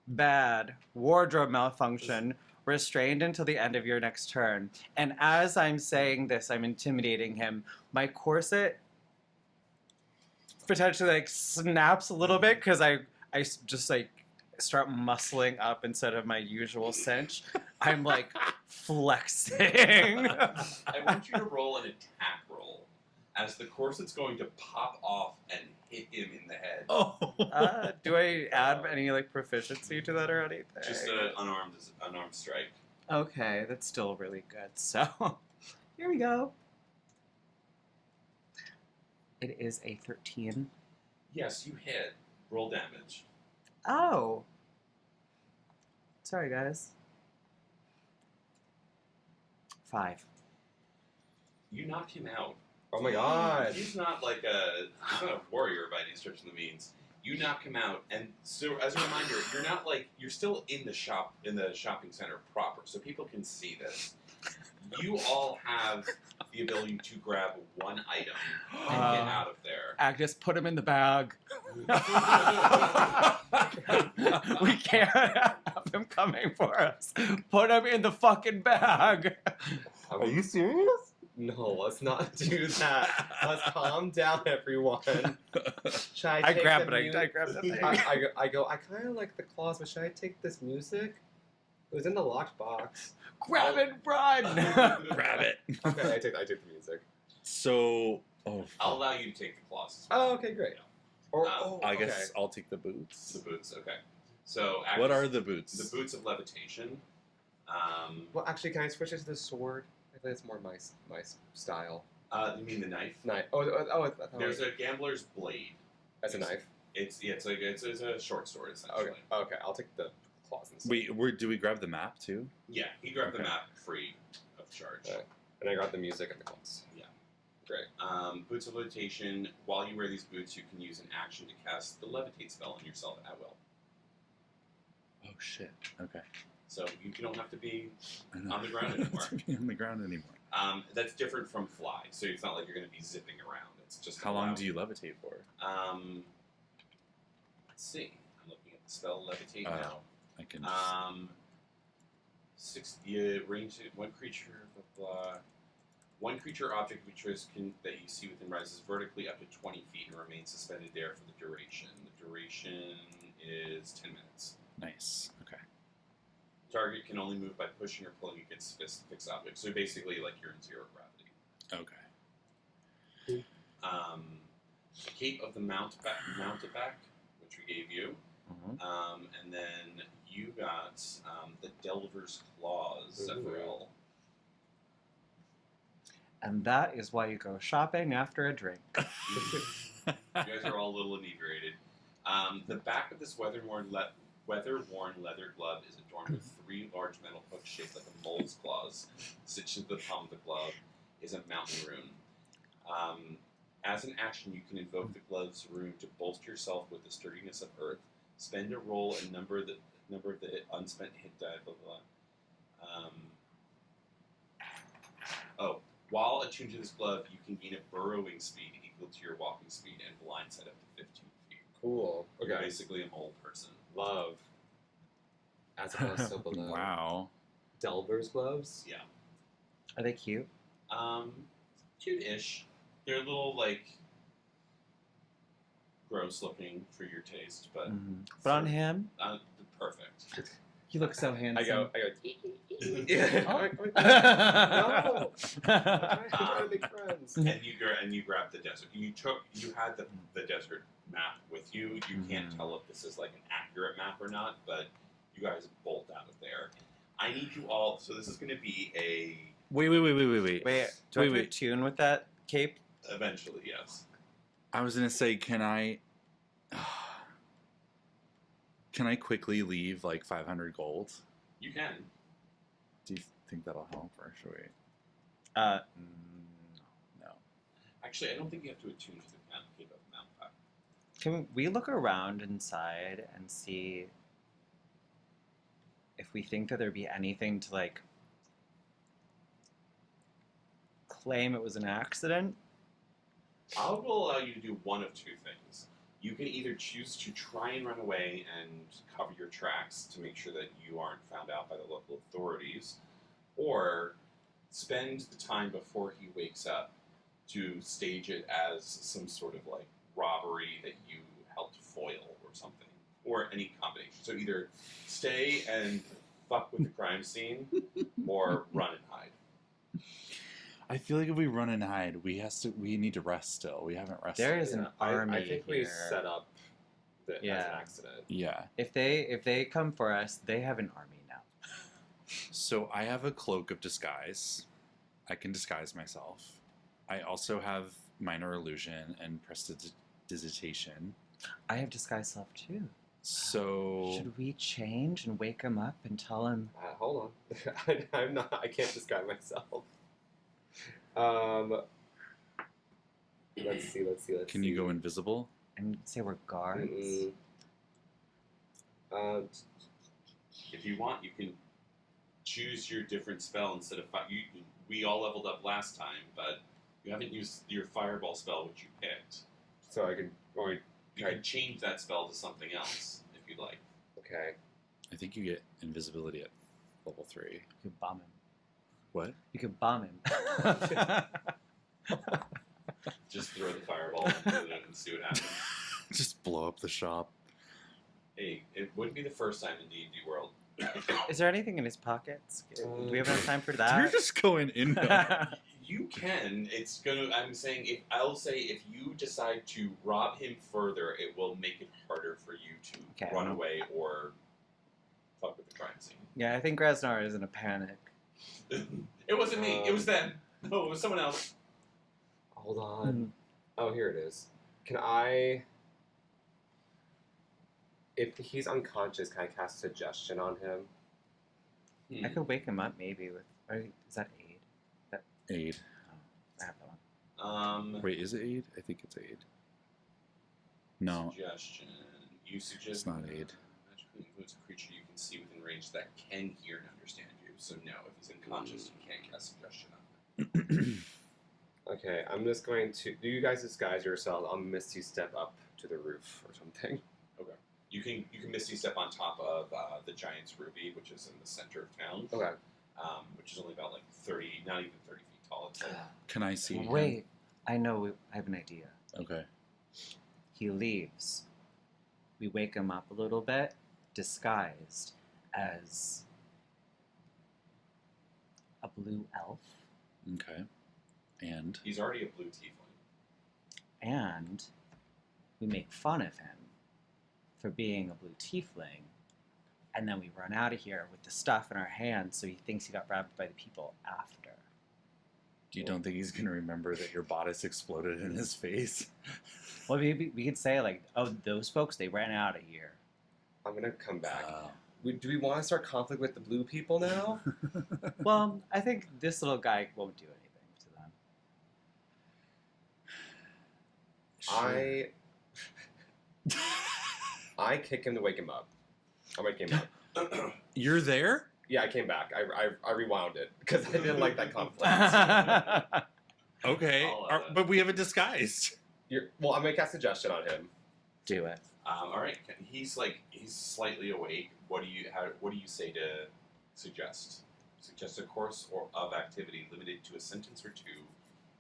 Bad. Wardrobe malfunction. Restrained until the end of your next turn. And as I'm saying this, I'm intimidating him. My corset potentially like snaps a little bit because I just like start muscling up instead of my usual cinch. I'm like flexing. I want you to roll an attack roll as the corset's going to pop off and hit him in the head. Oh! Do I add any like proficiency to that or anything? Just an unarmed strike. Okay, that's still really good. So, here we go. It is a 13. Yes, you hit. Roll damage. Oh. Sorry, guys. 5. You knock him out. Oh my god. He's not he's not a warrior by any stretch of the means. You knock him out, and so as a reminder, you're still in the shopping center proper, so people can see this. You all have the ability to grab one item and get out of there. Agnes, put him in the bag. We can't have him coming for us. Put him in the fucking bag. Are you serious? No, let's not do that. Let's calm down, everyone. Should I take grab the it. I grab the thing. I go, I kind of like the claws, but should I take this music? It was in the locked box. Grab it, run. Grab it. Okay, I take the music. So, I'll allow you to take the claws. Oh, okay, great. Or, Um, I okay. guess I'll take the boots. The boots, okay. So What are the boots? The boots of levitation. Well, actually, can I switch it to the sword? I think it's more my style. You mean the knife? Knife. There's a gambler's blade. That's a knife. It's a short sword essentially. Okay. I'll take the claws instead. Do we grab the map too? Yeah, he grabbed the Okay. map free of charge. Okay. And I got the music and the claws. Yeah. Great. Boots of levitation. While you wear these boots, you can use an action to cast the levitate spell on yourself at will. Oh shit. Okay. So you don't have to be I know. on the ground anymore. To be on the ground anymore. That's different from fly. So it's not like you're going to be zipping around. It's just How long do you levitate for? Let's see. I'm looking at the spell levitate Oh, now. I can. Just... 60 range. One creature. Blah, blah. One creature object of interest that you see within rises vertically up to 20 feet and remains suspended there for the duration. The duration is 10 minutes. Nice. Okay. Target can only move by pushing or pulling against fixed objects. So basically, like you're in zero gravity. Okay. Cape of the Mounteback, which we gave you. Mm-hmm. And then you got the Delver's Claws, Zephyrill. And that is why you go shopping after a drink. You guys are all a little inebriated. The back of this weather-worn leather glove is adorned with 3 large metal hooks shaped like a mole's claws. Stitched into the palm of the glove is a mountain rune. As an action, you can invoke the glove's rune to bolster yourself with the sturdiness of earth. Spend a roll and number of the unspent hit die. Blah blah. While attuned to this glove, you can gain a burrowing speed equal to your walking speed and blind sight up to 15 feet. Cool. You're Okay. basically a mole person. Love. As above, so below. Wow. Delver's gloves? Yeah. Are they cute? Cute-ish. They're a little, like, gross looking for your taste, but... But on him, perfect. you look so handsome. I go. Oh. No! I'm trying to make friends. And you grabbed the desert. You had the desert map with you. You can't tell if this is like an accurate map or not, but you guys bolt out of there. I need you all. So this is going to be a. Wait. Wait, do I have to tune with that cape? Eventually, yes. I was gonna say, can I quickly leave like 500 gold? You can. Do you think that'll help, or should we? No. Actually, I don't think you have to attune to the cape of Mount Pack. Can we look around inside and see if we think that there'd be anything to like claim it was an accident? I will allow you to do one of two things. You can either choose to try and run away and cover your tracks to make sure that you aren't found out by the local authorities, or spend the time before he wakes up to stage it as some sort of like robbery that you helped foil or something, or any combination. So either stay and fuck with the crime scene, or run and hide. I feel like if we run and hide, we need to rest still. We haven't rested. There is an army I think we here. set up as an Yeah. accident. Yeah. If they come for us, they have an army now. So I have a cloak of disguise. I can disguise myself. I also have minor illusion and prestidigitation. I have disguise self too. So Should we change and wake him up and tell him? Hold on. I'm not. I can't describe myself. Let's see. can you go invisible? And say we're guards? If you want, you can choose your different spell instead of we all leveled up last time, but you haven't used your fireball spell, which you picked. So I can. You can change that spell to something else if you'd like. Okay. I think you get invisibility at level 3. You could bomb him. What? You could bomb him. Just throw the fireball into it and see what happens. Just blow up the shop. Hey, it wouldn't be the first time in D&D World. Is there anything in his pockets? Do we have enough time for You're that? just going in. You can. I'm saying if you decide to rob him further, it will make it harder harder for you to Okay. run away or fuck with the crime scene. Yeah, I think Grasnar is in a panic. It wasn't me. It was them. No, it was someone else. Hold on. Oh, here it is. Can I... If he's unconscious, can I cast suggestion on him? I could wake him up maybe with. Is that aid? Aid. Oh, I have that one. Wait, is it aid? I think it's aid. No, Suggestion. You suggest it's not aid. Magically influence a creature you can see within range that can hear and understand you. So no, if he's unconscious, you can't cast suggestion on him. Okay, I'm just going to... Do you guys disguise yourselves? I'll Misty step up to the roof or something. Okay. You can Misty step on top of the Giant's Ruby, which is in the center of town. Okay. Which is only about like 30, not even 30 feet tall. It's like, Can I see him? Wait, I know. I have an idea. Okay. He leaves. We wake him up a little bit, disguised as a blue elf, Okay. And he's already a blue tiefling. and we make fun of him for being a blue tiefling, and then we run out of here with the stuff in our hands so he thinks he got robbed by the people after. you don't think he's gonna remember that your bodice exploded in his face? Well, maybe we could say, like, oh, those folks, they ran out of here. I'm going to come back. Oh. Do we want to start conflict with the blue people now? Well, I think this little guy won't do anything to them. Sure. I kick him to wake him up. I wake him up. You're there? Yeah, I came back. I rewound it because I didn't like that conflict. Okay. I'll, But we have it disguised. Well, I'm gonna cast suggestion on him. Do it. All right, he's slightly awake. What do you say to suggest? Suggest a course of activity limited to a sentence or two,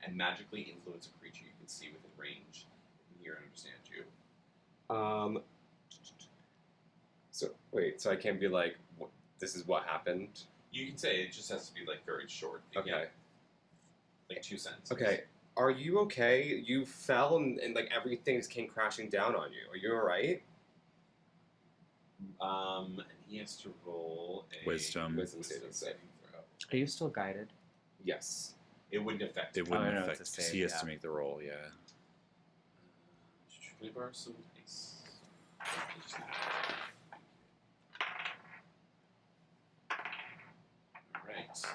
and magically influence a creature you can see within range, can hear and understand you. So wait, so I can't be like, this is what happened. You can say it just has to be like very short. Okay. Yeah, like 2 sentences. Okay. Are you okay? You fell and like everything just came crashing down on you. Are you alright? And he has to roll a Wisdom. saving throw. Are you still guided? Yes. It wouldn't affect. It wouldn't I know, affect it's a because save, he has yeah. to make the roll, yeah. Can I borrow some dice? Alright.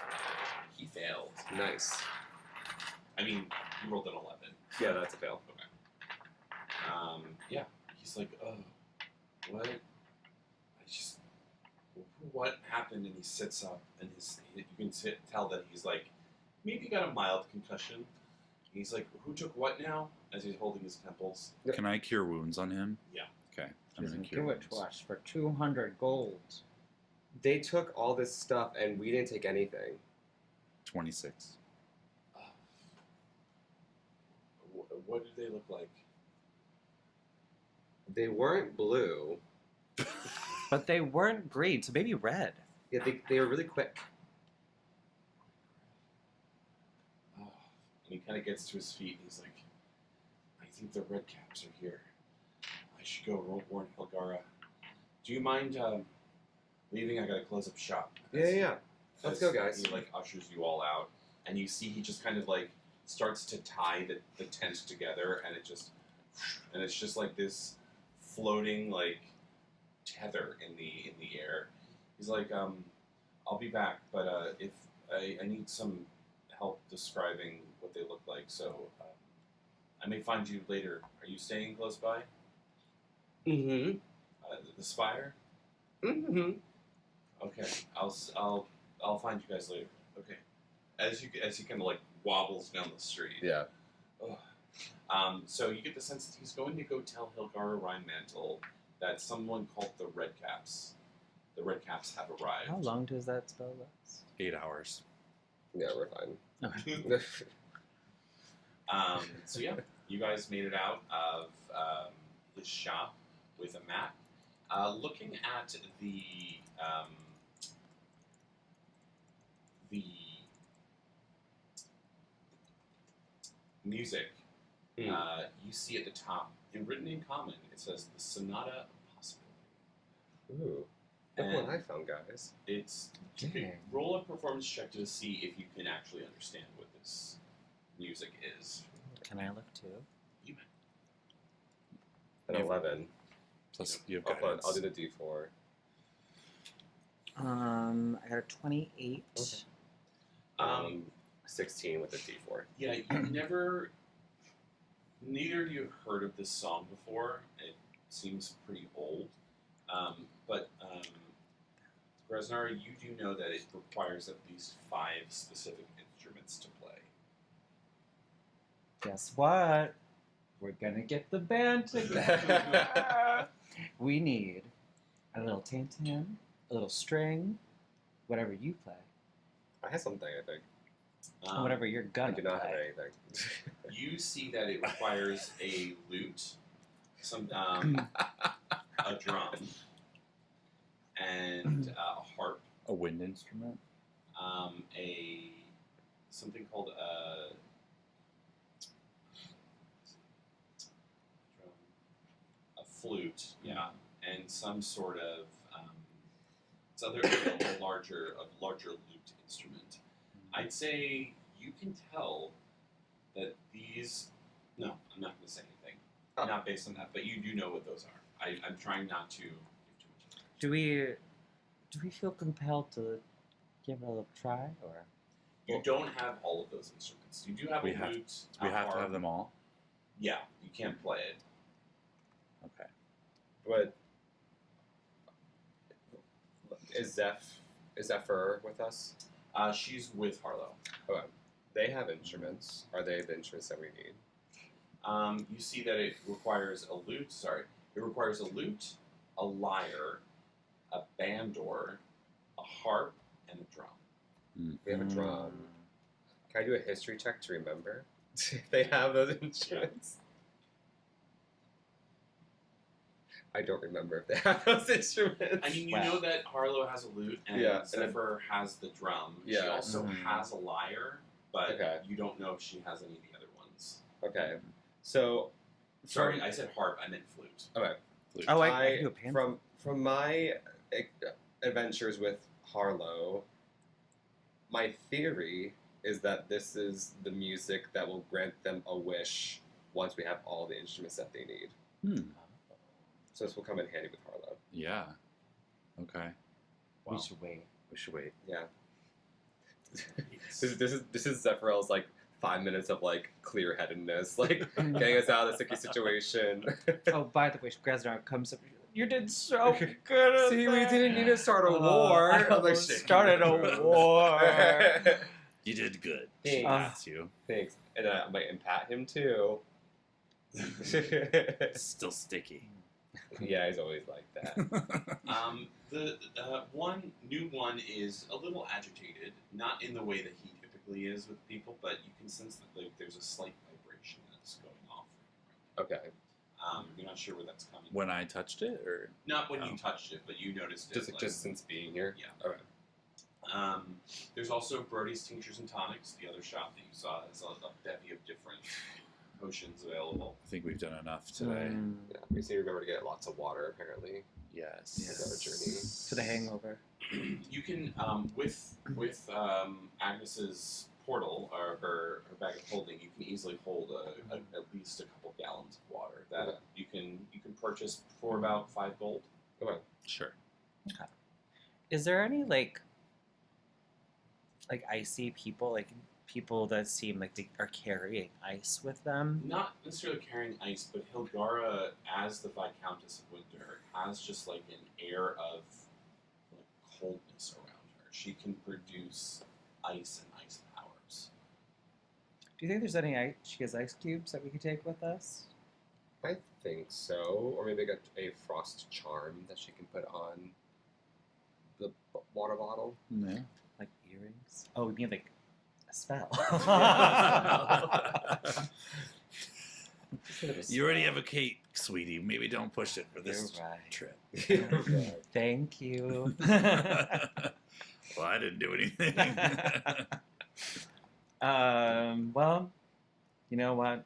He failed. Nice. I mean, he rolled an 11. Yeah, that's a fail. Okay. Yeah. He's like, oh, what? What happened? And he sits up, and you can tell that he's like, maybe got a mild concussion. And he's like, who took what now? As he's holding his temples. Can I cure wounds on him? Yeah. Okay. I'm gonna Doesn't cure give it to wounds. us for 200 gold. They took all this stuff and we didn't take anything. 26. What do they look like? They weren't blue. But they weren't green, so maybe red. Yeah, they were really quick. And he kind of gets to his feet, and he's like, I think the red caps are here. I should go warn Hilgara. Do you mind leaving? I gotta close up shop. Yeah. Let's go, guys. He like ushers you all out, and you see he just kind of like starts to tie the tent together, and it's just like this floating like tether in the air. He's like, I'll be back, but if I need some help describing what they look like, so I may find you later. Are you staying close by? Mm-hmm. The spire? Mm-hmm. Okay, I'll find you guys later. Okay. As he kind of like wobbles down the street. Yeah. Ugh. So you get the sense that he's going to go tell Hilgara Rhinemantle that someone called the Redcaps have arrived. How long does that spell last? 8 hours. Yeah, we're fine. Okay. So yeah, you guys made it out of his shop with a map. Looking at the music You see at the top, and written in common, it says the Sonata of Possibility. Ooh. Look what I found, guys. It's Dang. roll a performance check to see if you can actually understand what this music is. Can I look too? You An 11. Plus, you have I'll guidance. do the D4. I got a 28. Okay. 16 with the D4. Yeah, neither of you have heard of this song before. It seems pretty old. But Gresnar, you do know that it requires at least 5 specific instruments to play. Guess what? We're gonna get the band together. We need a little tantan, a little string, whatever you play, I have something, I think. and whatever you're I gonna do not have play. anything. You see that it requires a lute, a drum, and a harp. A wind instrument? Something called a flute, yeah, and some sort of it's a larger lute instrument. I'd say you can tell that these. No, I'm not going to say anything. Oh. Not based on that, but you do know what those are. I'm trying not to give too much. Do we feel compelled to give it a little try, or? You don't have all of those instruments. You do have We a have- lute. We a have to harp. have them all? Yeah, you can't play it. Okay. But is Zephyr with us? She's with Harlow. Okay. They have instruments. Are they the instruments that we need? You see that it requires a lute. Sorry, it requires a lute, a lyre, a bandor, a harp, and a drum. We have a drum. Can I do a history check to remember if they have those instruments? I don't remember if they have those instruments. I mean, you know that Harlow has a lute and Yeah, and Zephyr has the drum. She Yeah. also Mhm. has a lyre, but Okay. you don't know if she has any of the other ones. Okay. So, Sorry, I said harp. I meant flute. okay. Flute. Oh, I can do a pan. From my adventures with Harlow, my theory is that this is the music that will grant them a wish once we have all the instruments that they need. So this will come in handy with Harlow. Yeah. Okay. We should wait. We should wait. Yeah. This is Zephyrel's like 5 minutes of like clear-headedness, like getting us out of the sticky situation. Oh, by the way, Gresnar comes up. You did so good at See, we that. didn't need to start a war. I almost started a war. You did good. Thanks. She got you. Thanks. And I might pat him too. It's still sticky. Yeah, he's always like that. The one new one is a little agitated, not in the way that he typically is with people, but you can sense that like there's a slight vibration that's going off. Okay. You're not sure where that's coming. When I touched it, or Not when Oh. you touched it, but you noticed it. Just like- just since being here. Yeah. Okay. There's also Brody's Tinctures and Tonics, the other shop that you saw. Has a bevy of different potions available. I think we've done enough today. Yeah, we just need to remember to get lots of water. Apparently, Yes. for our journey. For the hangover. You can, with Agnes's portal or her bag of holding, you can easily hold at least a couple gallons of water that Okay. you can purchase for about 5 gold. Okay. Sure. Is there any like icy people, like people that seem like they are carrying ice with them? Not necessarily carrying ice, but Hilgara, as the Viscountess of Winter, has just like an air of like coldness around her. She can produce ice and ice powers. Do you think there's any ice? She has ice cubes that we could take with us? I think so. Or maybe get a frost charm that she can put on the water bottle. Yeah. Like earrings? Oh, we mean like a spell. You already have a cake, sweetie. Maybe don't push it for this You're right. trip. Thank you. Well, I didn't do anything. Well, you know what?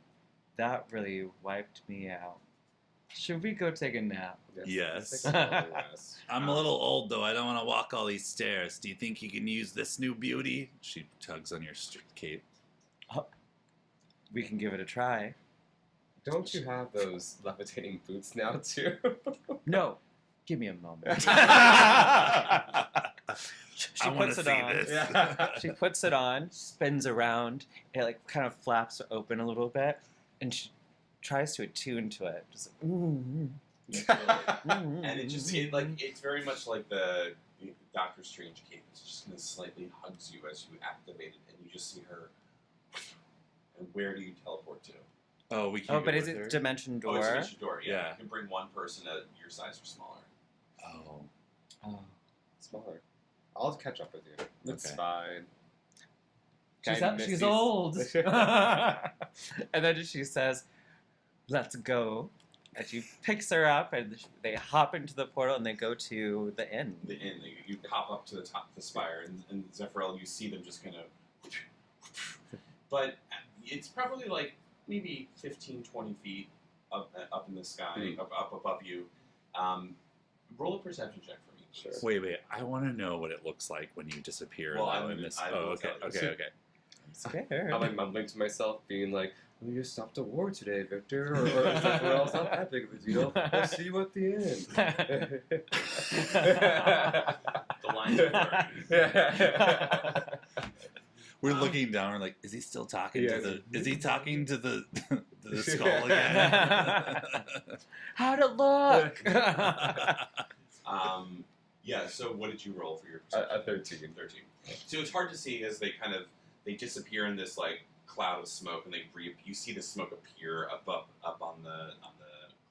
that really wiped me out. Should we go take a nap? Yes. Take a long rest. I'm a little old though. I don't want to walk all these stairs. Do you think you can use this new beauty? She tugs on your cape. We can give it a try. Don't you have those levitating boots now too? No, give me a moment. She I want puts to it see on. this. Yeah. She puts it on, spins around, it like kind of flaps open a little bit, and she tries to attune to it. Just like, And it's very much like the Doctor Strange cape. It's just going to slightly hugs you as you activate it, and you just see her. And where do you teleport to? Oh, we can't. Oh, go but is with her? it dimension Oh, door? it's a dimension door. Yeah. Yeah. You can bring one person at your size or smaller. Oh. Oh. Smaller. I'll catch up with you. It's Okay. fine. She's, Kind she's Misty's- old. And then she says, "Let's go." And she picks her up, and they hop into the portal, and they go to the inn. The inn, you pop up to the top of the spire, and Zephyr, you see them just kind of. But it's probably like maybe 15, 20 feet up in the sky, up above you. Roll a perception check for me. Sure. Please. Wait. I want to know what it looks like when you disappear. Well, though, I'm- in this. I Oh, will okay. tell you. Okay. I'm scared. I'm like mumbling to myself, being like, "Well, you stopped a war today, Victor," or it's like, "Well, it's not that big of a deal. We'll see you at the end." The lines are blurry. We're looking down. We're like, is he still talking Yeah. to the? Is he talking to the the skull again? How'd it look? Yeah. So, what did you roll for your perception? A 13. 13. So it's hard to see as they disappear in this like cloud of smoke, and you see the smoke appear up on the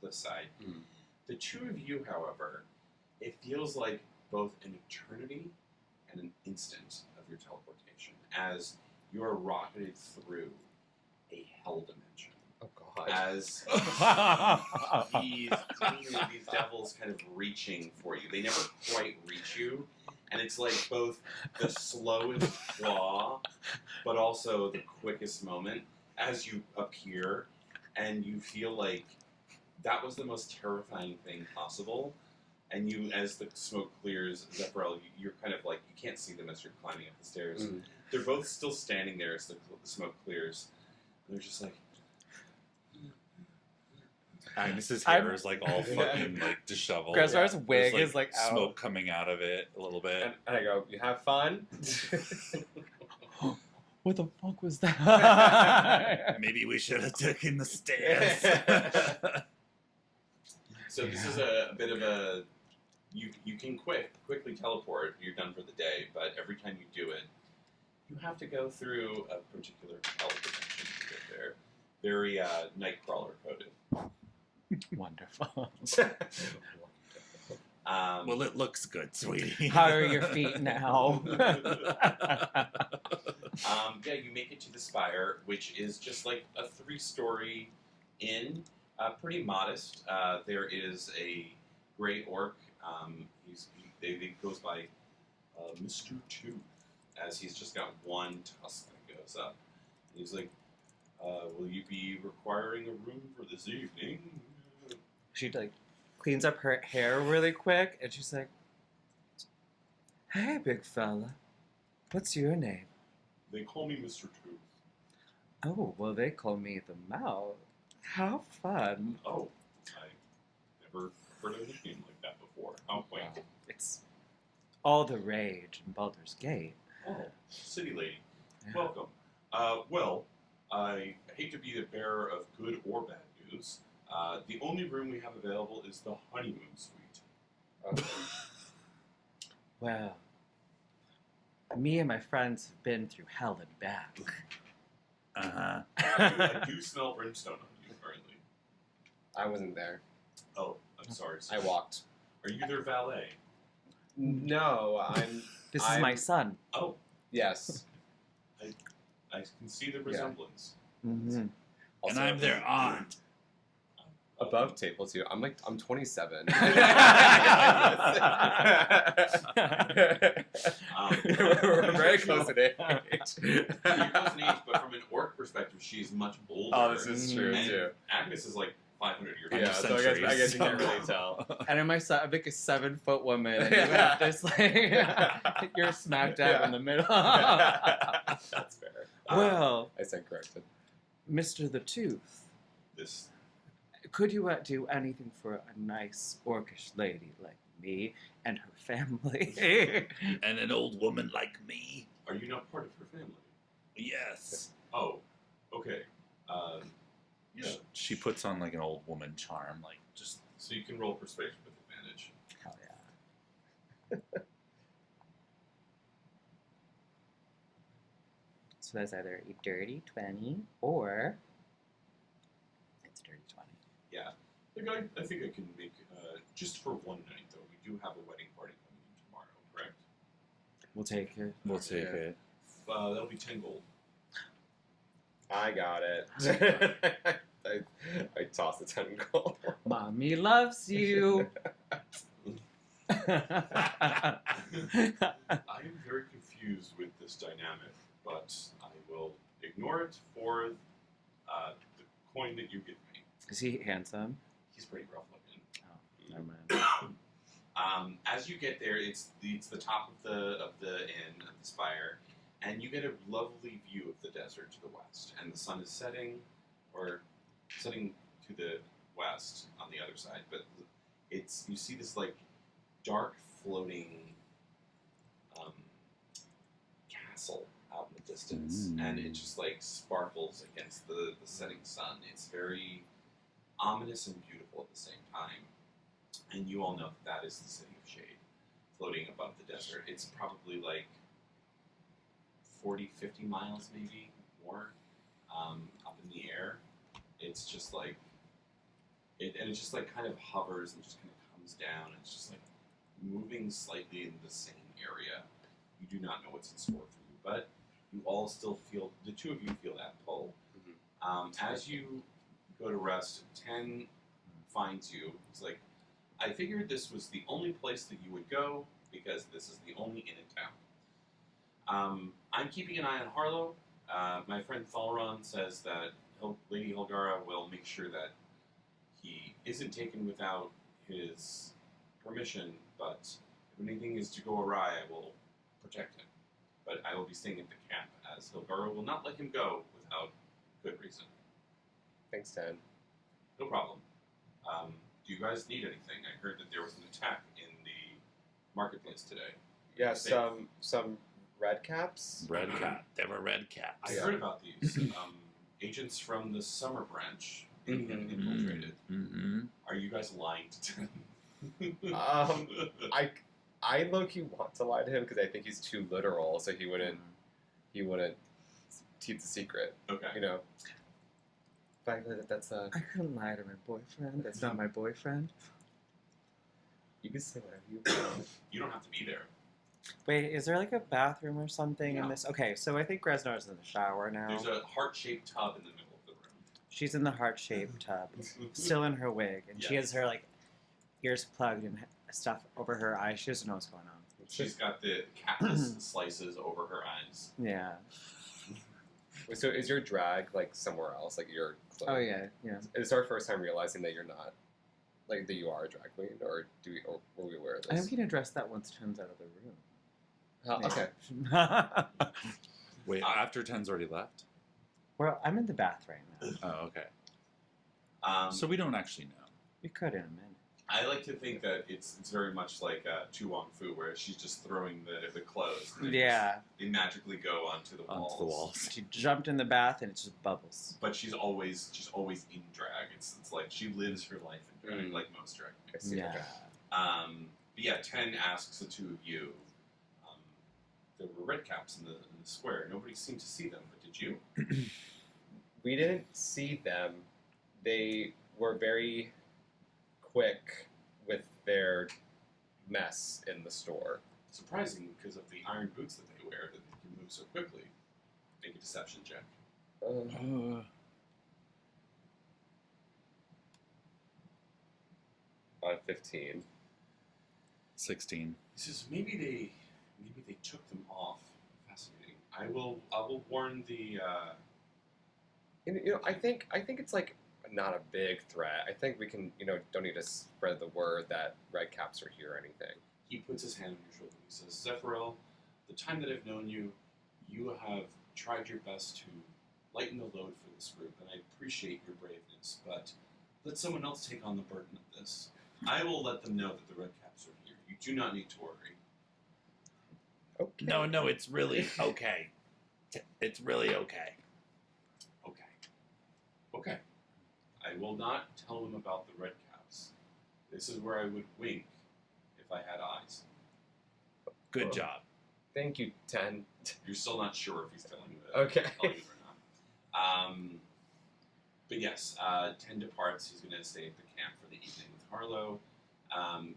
cliffside. Mm. The two of you, however, it feels like both an eternity and an instant of your teleportation as you are rocketed through a hell dimension. Oh God. As these devils kind of reaching for you. They never quite reach you. And it's like both the slowest claw, but also the quickest moment as you appear, and you feel like that was the most terrifying thing possible. And you, as the smoke clears, Zephyr, you're kind of like, you can't see them as you're climbing up the stairs. Mm. They're both still standing there as the smoke clears. And they're just like, Agnes's hair is like all fucking like disheveled. Gresvar's There's, wig is like out. smoke coming out of it a little bit. And I go, "You have fun." What the fuck was that? Maybe we should have taken the stairs. so this is a bit of a, you can quickly teleport, you're done for the day, but every time you do it, you have to go through a particular hell dimension to get there. Very Nightcrawler coded. Wonderful. Well, it looks good, sweetie. How are your feet now? Yeah, you make it to the spire, which is just like a 3-story inn, pretty modest. There is a gray orc. He goes by Mr. Tooth, as he's just got one tusk that goes up. He's like, "Will you be requiring a room for this evening?" She like cleans up her hair really quick, and she's like, "Hey, big fella, what's your name?" They call me Mr. Tooth. Oh, well, they call me the Mouth. How fun! Oh, I never heard of a nickname like that before. How quaint. Wow. It's all the rage in Baldur's Gate. Oh, city lady. Yeah. Welcome. Well, I hate to be the bearer of good or bad news. The only room we have available is the honeymoon suite. Well, me and my friends have been through hell and back. Uh-huh. I do smell brimstone on you currently. I wasn't there. Oh, I'm sorry. I walked. Are you their valet? No, I'm. This is I'm- my son. Oh, Yes. I can see the resemblance. Mm-hmm. And I'm their aunt. Above table too. I'm 27. We're very close in age. You're close in age, but from an orc perspective, she's much older. Oh, this is true and too. Agnes is like 500 years Yeah, old. so I guess you can't really tell. And I'm like a 7-foot woman, and you Yeah. have this like you're smack dab in the middle. That's fair. Well, I said corrected. Mr. the Tooth, This could you do anything for a nice orcish lady like me and her family? And an old woman like me? are you not part of her family? Yes. Oh, okay. Yeah. She puts on like an old woman charm, like just So you can roll persuasion with advantage. Hell yeah. So that's either a dirty 20 or it's a dirty 20. Yeah. Like I think I can make just for one night though. We do have a wedding party coming in tomorrow, correct? We'll take it. we'll take Yeah. it. That'll be 10 gold. I got it. I tossed the 10 gold. Mommy loves you. I am very confused with this dynamic, but I will ignore it for the coin that you give me. Is he handsome? He's pretty rough looking. Never mind. As you get there, it's the top of the inn of the spire, and you get a lovely view of the desert to the west, and the sun is setting to the west on the other side. But you see this like dark floating castle out in the distance, and it just like sparkles against the setting sun. It's very ominous and beautiful at the same time. And you all know that is the city of Shade, floating above the desert. It's probably like 40, 50 miles, maybe more, up in the air. It's just like it just like kind of hovers and just kind of comes down. It's just like moving slightly in the same area. You do not know what's in store for you, but you all still feel, the two of you feel that pull. As you go to rest, 10 finds you. It's like, I figured this was the only place that you would go because this is the only inn in town. I'm keeping an eye on Harlow. My friend Thalron says that Lady Hilgara will make sure that he isn't taken without his permission, but if anything is to go awry, I will protect him. But I will be staying at the camp, as Hilgara will not let him go without good reason. Thanks, Ted. No problem. Do you guys need anything? I heard that there was an attack in the marketplace today. Yeah, some red caps. Red cat. There were red cats. I heard about these. Agents from the summer branch infiltrated. Mm-hmm. Are you guys lying to them? I low-key want to lie to him because I think he's too literal, so he wouldn't keep the secret. Okay. You know. But that's I couldn't lie to my boyfriend. That's not my boyfriend. you can say whatever you want. You don't have to be there. Wait, is there like a bathroom or something in Yeah. this? Okay, so I think Gresnar's in the shower now. There's a heart-shaped tub in the middle of the room. She's in the heart-shaped tub, still in her wig, and she Yes. has her like ears plugged and stuff over her eyes. She doesn't know what's going on. She's got the cactus slices over her eyes. Yeah. So is your drag like somewhere else? Like your clothes? Oh yeah, yeah. Is our first time realizing that you're not, like that you are a drag queen, or were we aware of I'm this? gonna address that once Tim's out of the room. Okay. Wait, after 10's already left? Well, I'm in the bath right now. Oh, okay. So So we don't actually know. We could in a minute. I like to think that it's very much like Tu Wong Fu, where she's just throwing the clothes. And they magically go onto the walls. Onto the walls. She jumped in the bath and it just bubbles. But she's always in drag. It's like she lives her life in drag, like most drag I queens. see the Yeah. drag. But yeah, 10 asks the two of you. There were red caps in the square. Nobody seemed to see them, but did you? We didn't see them. They were very quick with their mess in the store. Surprising because of the iron boots that they wear, that they can move so quickly. Make a deception check. 15. 16. He says maybe they took them off. Fascinating. I will warn the I think it's like not a big threat. I think we can, don't need to spread the word that red caps are here or anything. He puts his hand on your shoulder. He says, Zephyral, the time that I've known you, you have tried your best to lighten the load for this group, and I appreciate your braveness, but let someone else take on the burden of this. I will let them know that the red caps are here. You do not need to worry. Okay. No, it's really okay. It's really okay. Okay. I will not tell them about the red caps. This is where I would wink if I had eyes. Good Well, job. Thank you, 10. You're still not sure if he's telling you that. Okay. Telling you or not. But yes, 10 departs. He's going to stay at the camp for the evening with Harlow.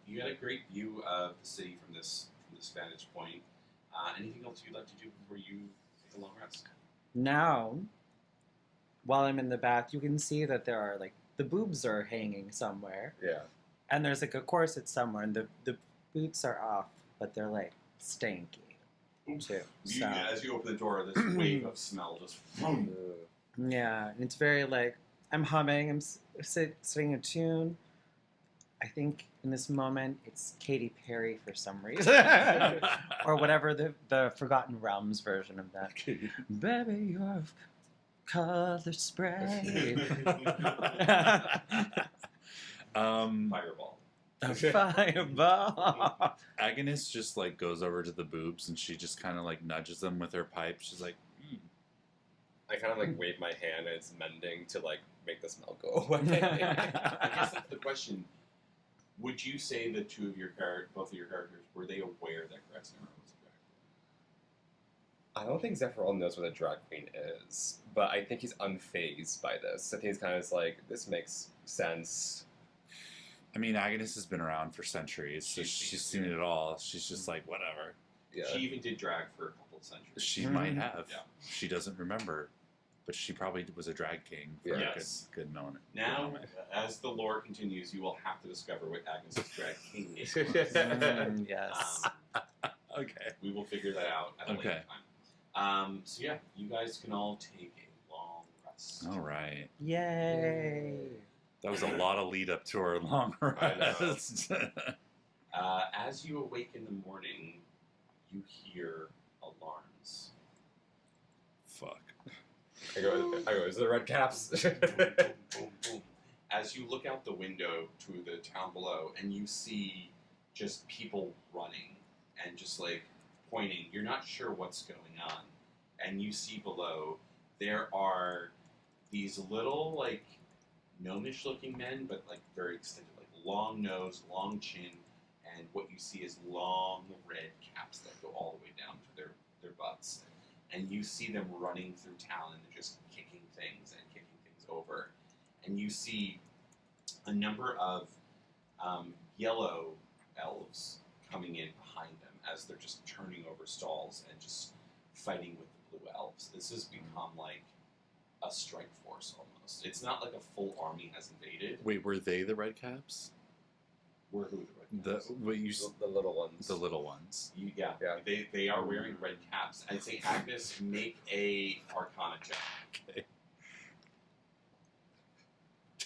You got a great view of the city from this vantage point. Anything else you'd like to do before you take a long rest? Now, while I'm in the bath, you can see that there are like the boobs are hanging somewhere, Yeah. and there's like a corset somewhere, and the boots are off, but they're like stanky too. So As you open the door, this wave of smell just. yeah, and it's very like I'm humming, I'm singing a tune. I think in this moment it's Katy Perry for some reason, or whatever the Forgotten Realms version of that. Baby, you're color spray. Fireball. A fireball. Agnes just like goes over to the boobs and she just kind of like nudges them with her pipe. She's like, I kind of like wave my hand and it's mending to like make the smell go away. I guess that's the question. Would you say that both of your characters, were they aware that Krasner was a drag I don't think Zephyral knows what a drag queen is, but I think he's unfazed by this. I think he's kind of just like, this makes sense. I mean, Agnes has been around for centuries, so She's she's seen it all. She's just like, whatever. Yeah. She even did drag for a couple of centuries. She might have. Yeah. She doesn't remember, but she probably was a drag king for Yes. a good moment. Now, as the lore continues, you will have to discover what Agnes' drag king name was. Yes. Okay. We will figure that out at a later Okay. time. So yeah, you guys can all take a long rest. All right. Yay. That was a lot of lead up to our long I know. rest. As you awake in the morning, you hear alarms. Fuck. I go, is it the red caps? Boom, boom, boom, boom. As you look out the window to the town below, and you see just people running and just like pointing, you're not sure what's going on. And you see below, there are these little like gnomish looking men, but like very extended, like long nose, long chin, and what you see is long red caps that go all the way down to their butts. And you see them running through town and they're just kicking things over. And you see a number of yellow elves coming in behind them as they're just turning over stalls and just fighting with the blue elves. This has become like a strike force almost. It's not like a full army has invaded. Wait, were they the red caps? Who are the red The caps? what you the little ones. the little ones. Yeah. Yeah. They are wearing red caps. I'd say Agnes, make a Arcana check. Okay.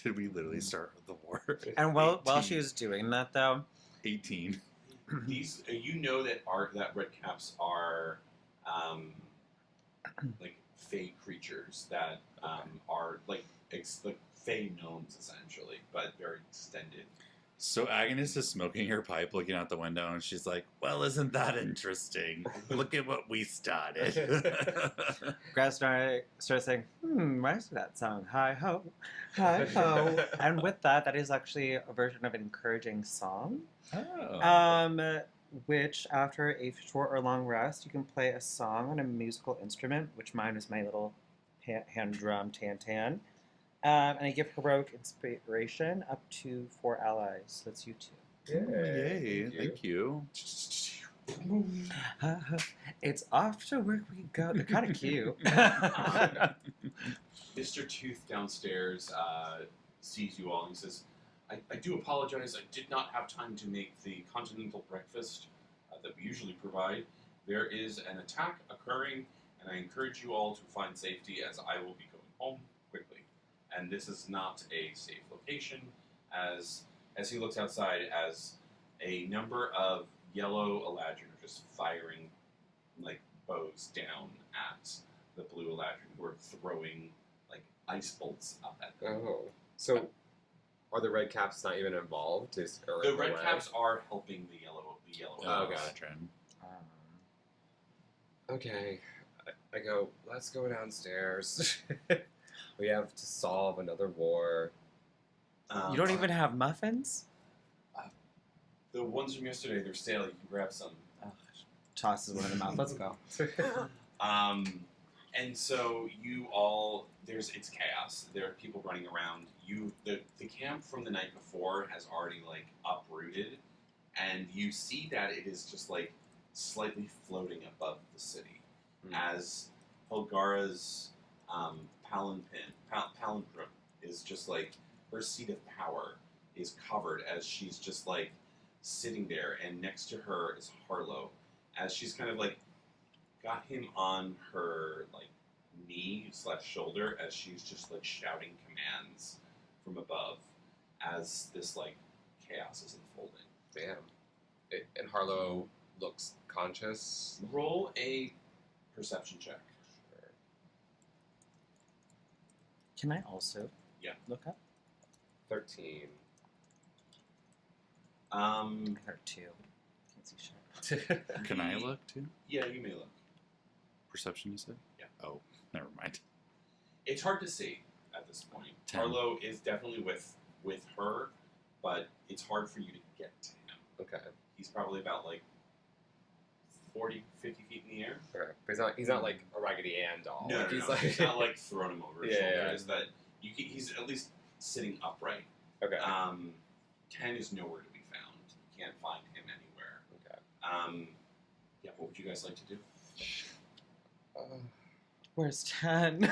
Did we literally start with the war? And while 18. she was doing that, though, 18. These you know that red caps are like fey creatures that are like fey gnomes essentially, but very extended. So Agnes is smoking her pipe, looking out the window, and she's like, "Well, isn't that interesting? Look at what we started." Grasnar starts saying, where's that song? Hi ho, hi ho. And with that, that is actually a version of an encouraging song. Oh. Which after a short or long rest, you can play a song on a musical instrument, which mine is my little hand drum tan. And I give heroic inspiration up to 4 allies. That's you two. Yay! Thank you. It's off to work we go. They're kind of cute. Mr. Tooth downstairs sees you all and he says, I do apologize. I did not have time to make the continental breakfast that we usually provide. There is an attack occurring, and I encourage you all to find safety as I will be going home quickly. and this is not a safe location. As he looks outside, as a number of yellow Eladrin are just firing like bows down at the blue Eladrin, who are throwing like ice bolts up at them. Oh. So, are the red caps not even involved? Or The in red way? caps are helping the yellow. Oh, Elves. gotcha. Um, Okay. I go, let's go downstairs. We have to solve another war. you don't even have muffins? The ones from yesterday, they're stale. You can grab some. Tosses one in the mouth. Let's go. And so you all, it's chaos. There are people running around. The camp from the night before has already like uprooted, and you see that it is just like slightly floating above the city, as Helgara's palindrome is just like her seat of power is covered as she's just like sitting there, and next to her is Harlow, as she's kind of like got him on her like knee / shoulder as she's just like shouting commands from above as this like chaos is unfolding. Damn. And Harlow looks conscious. Roll a perception check. Can I also look up? 13. I heard 2. Can't see shit. Can I look too? Yeah, you may look. Perception, you said? Yeah. Oh, never mind. It's hard to see at this point. 10. Harlow is definitely with her, but it's hard for you to get to him. Okay. He's probably about like 40, 50 feet in the air. Okay. But he's not like a Raggedy Ann doll. No, Like, no, he's no. like He's not like throwing him over his Yeah, shoulder. yeah. Is that he's at least sitting upright. Okay. Ken is nowhere to be found. You can't find him anywhere. Okay. Yeah, what would you guys like to do? Where's 10?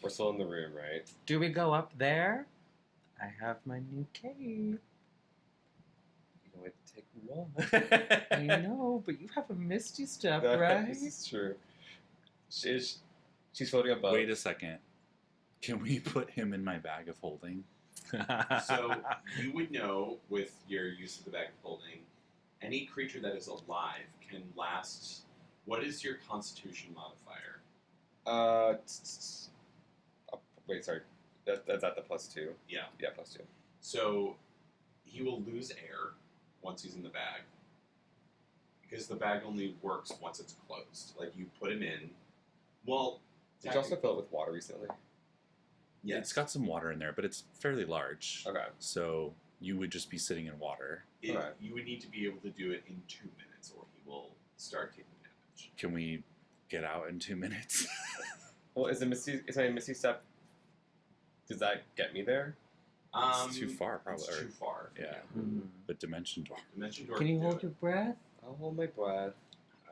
We're still in the room, right? Do we go up there? I have my new cape. You can only take one. I know, but you have a misty step, No, right? This is true. She's floating above. Wait a second. Can we put him in my bag of holding? So you would know with your use of the bag of holding, any creature that is alive can last. What is your Constitution modifier? Wait, sorry. That's at the +2. Yeah. Yeah, +2. So he will lose air once he's in the bag, because the bag only works once it's closed. Like you put him in. Well, Did you also fill it with water recently? yes. It's got some water in there, but it's fairly large. Okay. So you would just be sitting in water. Alright. You would need to be able to do it in 2 minutes, or he will start taking damage. Can we get out in 2 minutes? Well, is my Misty Step? Does that get me there? It's too far, probably. It's too far. Yeah. But Dimension Door. Dimension door. Can you do hold it. your breath? I'll hold my breath.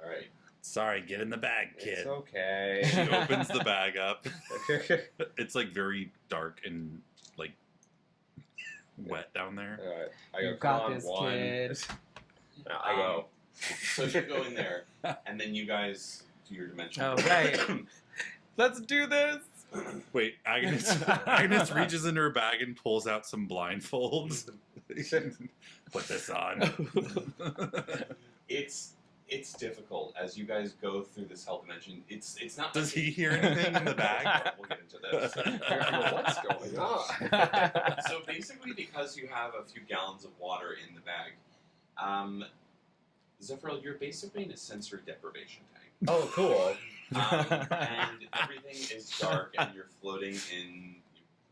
All right. Sorry, get in the bag, kid. It's okay. She opens the bag up. It's like very dark and like wet down there. Alright. I go, You come got on, this, one. kid. I go. So you go in there, and then you guys do your dimension. Oh, door. right. Let's do this. Wait, Agnes reaches into her bag and pulls out some blindfolds. Put this on. It's difficult as you guys go through this hell dimension. It's not. Does he hear anything in the bag? We'll get into this. I go, what's going on? So basically, because you have a few gallons of water in the bag, Zephyr, you're basically in a sensory deprivation tank. Oh, cool. And everything is dark, and you're floating in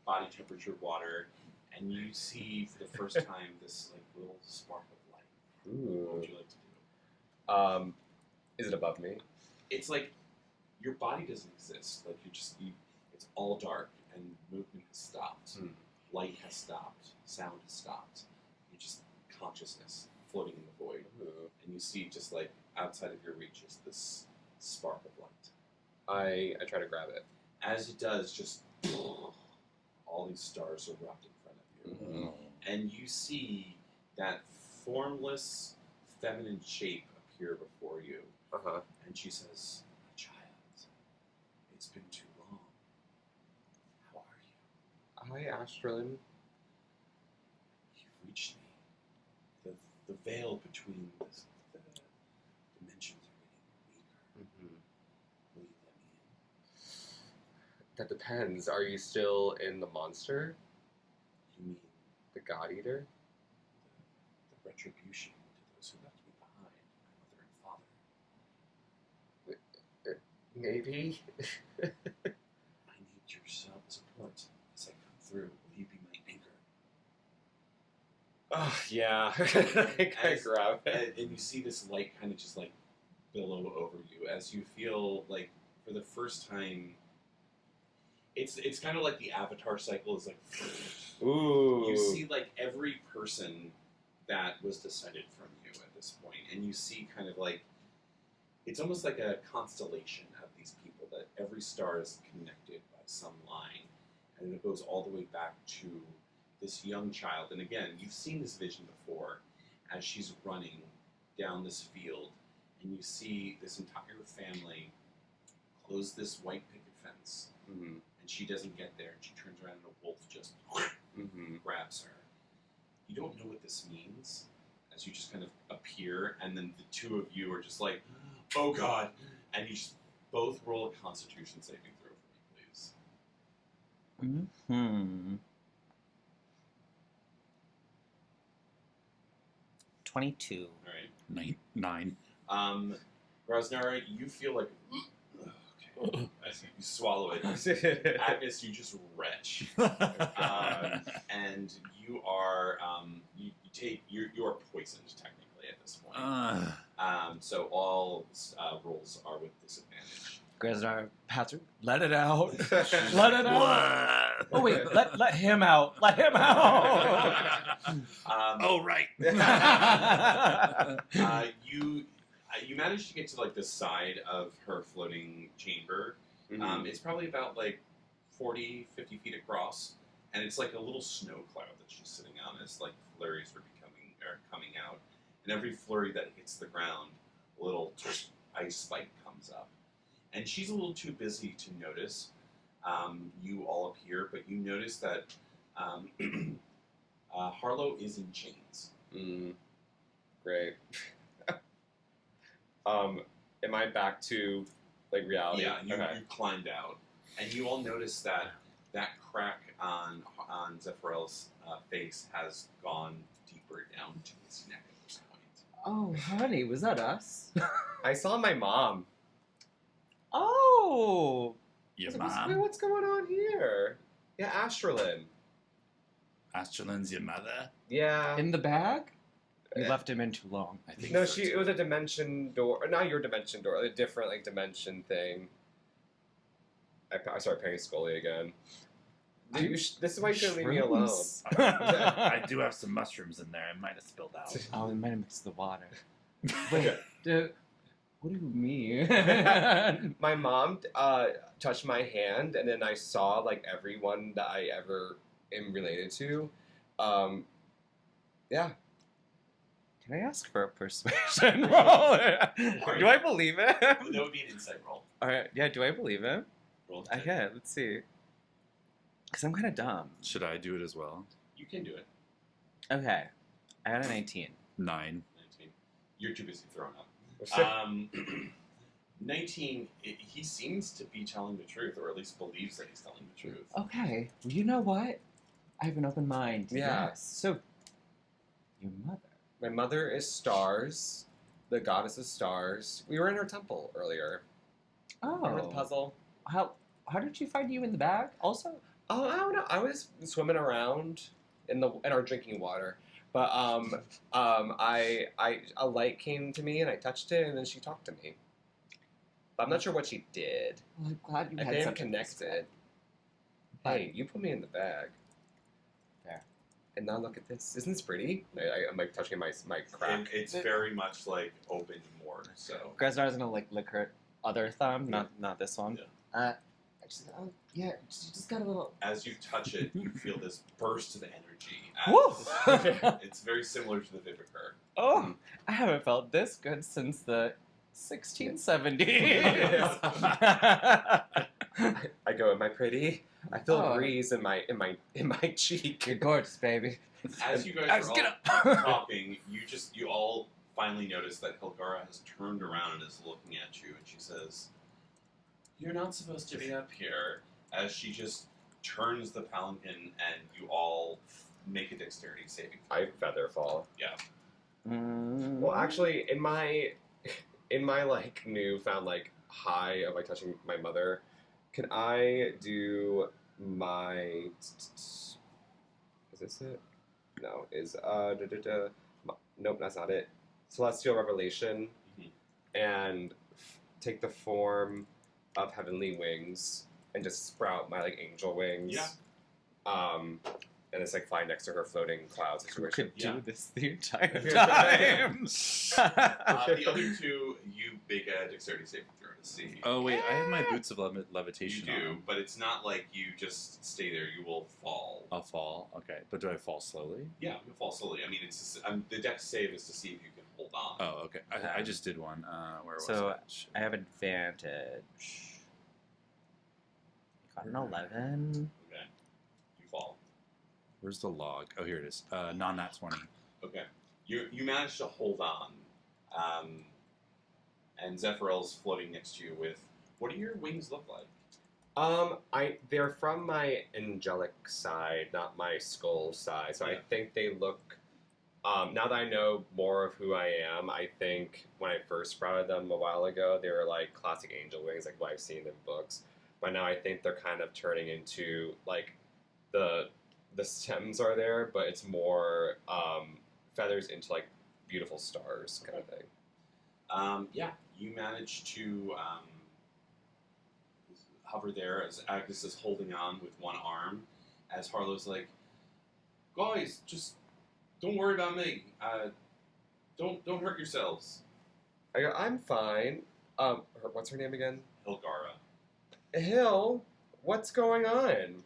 body temperature water, and you see for the first time this like little spark of light. What Ooh. would you like to do? Is it above me? It's like your body doesn't exist. Like it's all dark, and movement has stopped. Light has stopped. Sound has stopped. You're just consciousness floating in the void, Ooh. and you see just like outside of your reach is this spark of light. I try to grab it. As it does, just all these stars erupt in front of you, and you see that formless, feminine shape appear before you. Uh-huh. And she says, "My child, it's been too long. Hi, Astrolin. You've reached me. The veil between the dimensions are getting weaker. Will you let me in? That depends. Are you still in the monster? You mean The God Eater? the retribution to those who left me behind, my mother and father? Maybe. I need your support as I come through. Will you be my anchor? Oh, yeah. I As- grab it. And you see this light kind of just like billow over you as you feel like for the first time. It's kind of like the Avatar cycle is like. Ooh. You see like every person that was descended from you at this point, and you see kind of like it's almost like a constellation of these people that every star is connected by some line, and it goes all the way back to this young child. And again, you've seen this vision before as she's running down this field, and you see this entire family close this white picket fence, Mm-hmm. and she doesn't get there, and she turns around and a wolf just Mm-hmm. grabs her. You don't know what this means as you just kind of appear, and then the two of you are just like, oh god, and you just both roll a constitution saving throw for me, please. Hmm. 22. Alright. 9. Rosnara, you feel like, okay, as you swallow it. Agnes, you just retch. And you are, you are poisoned technically at this point. So all rolls are with disadvantage. Grisnar, Patrick, let it out. Let it out. Oh wait, let him out. Let him out. Oh, right. You managed to get to like the side of her floating chamber. Mhm. It's probably about like 40, 50 feet across, and it's like a little snow cloud that she's sitting on as like flurries are coming out, and every flurry that hits the ground, a little ice spike comes up, and she's a little too busy to notice you all appear, but you notice that Harlow is in chains. Great. Am I back to like reality? Yeah, you Okay. climbed out, and you all notice that crack on Zephyrel's face has gone deeper down to his neck at this point. Oh, honey, was that us? I saw my mom. Oh. Your Wait, mom? what's going on here? Yeah, Astrolin. Astralin's your mother? Yeah. In the bag? You left him in too long. I think No, so, it too. was a dimension door. Not your dimension door. A different like dimension thing. I started paying Scully again. This is why you couldn't leave me alone. Shrooms? I do have some mushrooms in there. I might have spilled out. Oh, we might have mixed the water. Wait, what do you mean? My mom touched my hand, and then I saw like everyone that I ever am related to. Yeah. Can I ask for a persuasion roll? Do I believe it? That would be an insight roll. All right, yeah, do I believe it? Roll. Okay, let's see. Because I'm kind of dumb. Should I do it as well? You can do it. Okay, I got a 19. 9. 19. You're too busy throwing up. 19. He seems to be telling the truth, or at least believes that he's telling the truth. Okay, well, you know what? I have an open mind. Yeah. Yes. So, your mother. My mother is Stars, the goddess of stars. We were in her temple earlier. Remember the Oh. puzzle? How did she find you in the bag? Also. Oh, I don't know. I was swimming around in our drinking water, but a light came to me and I touched it and then she talked to me. But I'm not sure what she did. Well, I'm glad you I had think I'm something to say. connected. But- Hey, you put me in the bag. Fair. And now look at this. Isn't this pretty? I'm like touching my crack. And it's very much like open more. So Gresnar's gonna like lick her other thumb, not this one. Yeah. Yeah, she just got a little. as you touch it, you feel this burst of energy. Woo! It's very similar to the Vivicar. Oh, I haven't felt this good since the 1670s. I go, am I pretty? I feel Oh. a breeze in my cheek. You're gorgeous, baby. As you guys Alex, are get all up. talking, you all finally notice that Hilgara has turned around and is looking at you, and she says, "You're not supposed to be up here." As she just turns the palanquin, and you all make a dexterity saving throw. I feather fall. Yeah. Well, actually, in my like newfound like high of like touching my mother, can I do my? Is this it? No. Nope, that's not it. Celestial Revelation, Mhm. and take the form of heavenly wings and just sprout my like angel wings. Yeah. And it's like fly next to her floating cloud Who situation. could Yeah. do this the entire Yeah. time? The other two, you make a dexterity saving throw to see. Oh wait, I have my boots of You levitation do, on. but it's not like you just stay there. You will fall. I'll fall. Okay, but do I fall slowly? Yeah, you'll fall slowly. I mean, it's the dex save is to see if you can hold on. Oh, okay. I just did one. Where was So it? I have advantage. Got an 11. Okay. You fall. Where's the log? Oh, here it is. Non-nat 20. Okay. You manage to hold on. And Zephyrel's floating next to you with, what do your wings look like? They're from my angelic side, not my skull side. So I Yeah. think they look. Now that I know more of who I am, I think when I first sprouted them a while ago, they were like classic angel wings, like what I've seen in books. But now I think they're kind of turning into like the stems are there, but it's more feathers into like beautiful stars kind of thing. Yeah, you manage to hover there as Agnes is holding on with one arm, as Harlow's like, guys, just don't worry about me. Don't hurt yourselves. I go, I'm fine. What's her name again? Hilgara. Hill, what's going on?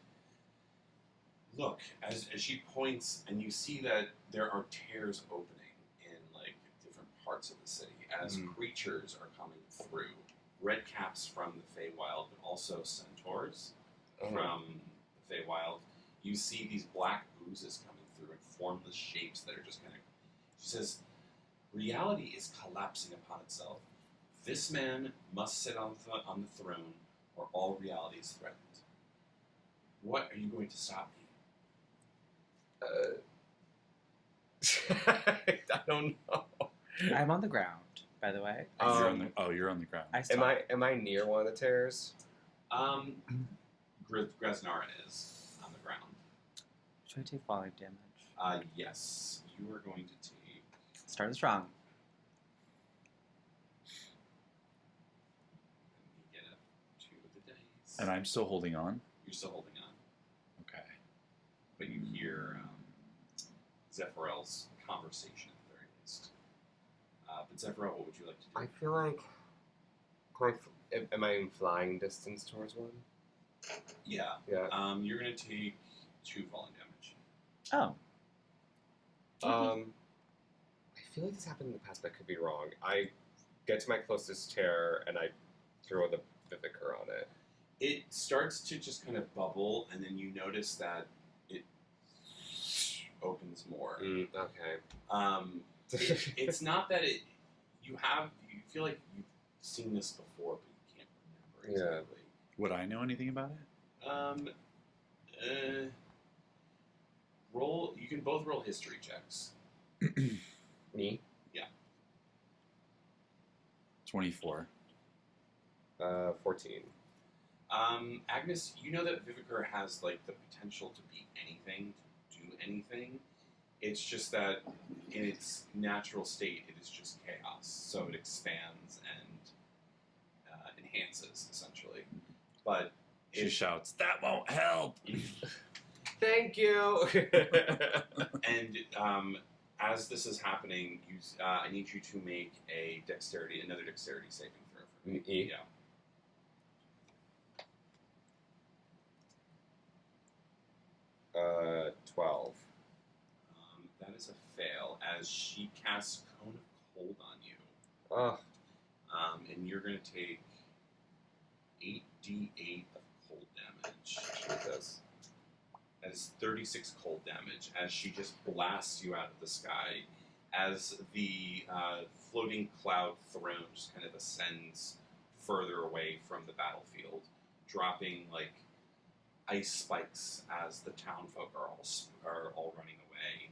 Look, as she points, and you see that there are tears opening in like different parts of the city as creatures are coming through. Red caps from the Feywild, but also centaurs from the Feywild. You see these black oozes coming through and formless shapes that are just kind of. She says, "Reality is collapsing upon itself. This man must sit on the throne, or all reality is threatened. What are you going to stop me?" I don't know. I'm on the ground, by the way. You're on the ground. I Am stopped. I near one of the tears? Gresnara is on the ground. Should I take falling damage? Yes, you are going to take. Starting strong. Let me get up to the dice. And I'm still holding on. You're still holding on, Okay. but you hear Zephyrel's conversation at the very least. But Zephyrel, what would you like to do? I feel like. Am I in flying distance towards one? Yeah. Yeah. You're going to take 2 falling damage. Oh. I feel like this happened in the past, but I could be wrong. I get to my closest tear and I throw the Vivicar on it. It starts to just kind of bubble, and then you notice that it opens more. Okay. It's not that you feel like you've seen this before, but you can't remember exactly. Would I know anything about it? Roll. You can both roll history checks. Me? 24. 14. Agnes, you know that Vivicar has like the potential to be anything, to do anything. It's just that in its natural state, it is just chaos. So it expands and enhances essentially. But She shouts, "That won't help!" Thank you! And as this is happening, I need you to make another dexterity saving throw for me. E? Yeah. Uh, 12. That is a fail, as she casts Cone of Cold on you. Oh, And you're going to take 8d8 of damage. Jesus. That is 36 cold damage as she just blasts you out of the sky as the floating cloud throne just kind of ascends further away from the battlefield, dropping like ice spikes as the townfolk are all running away.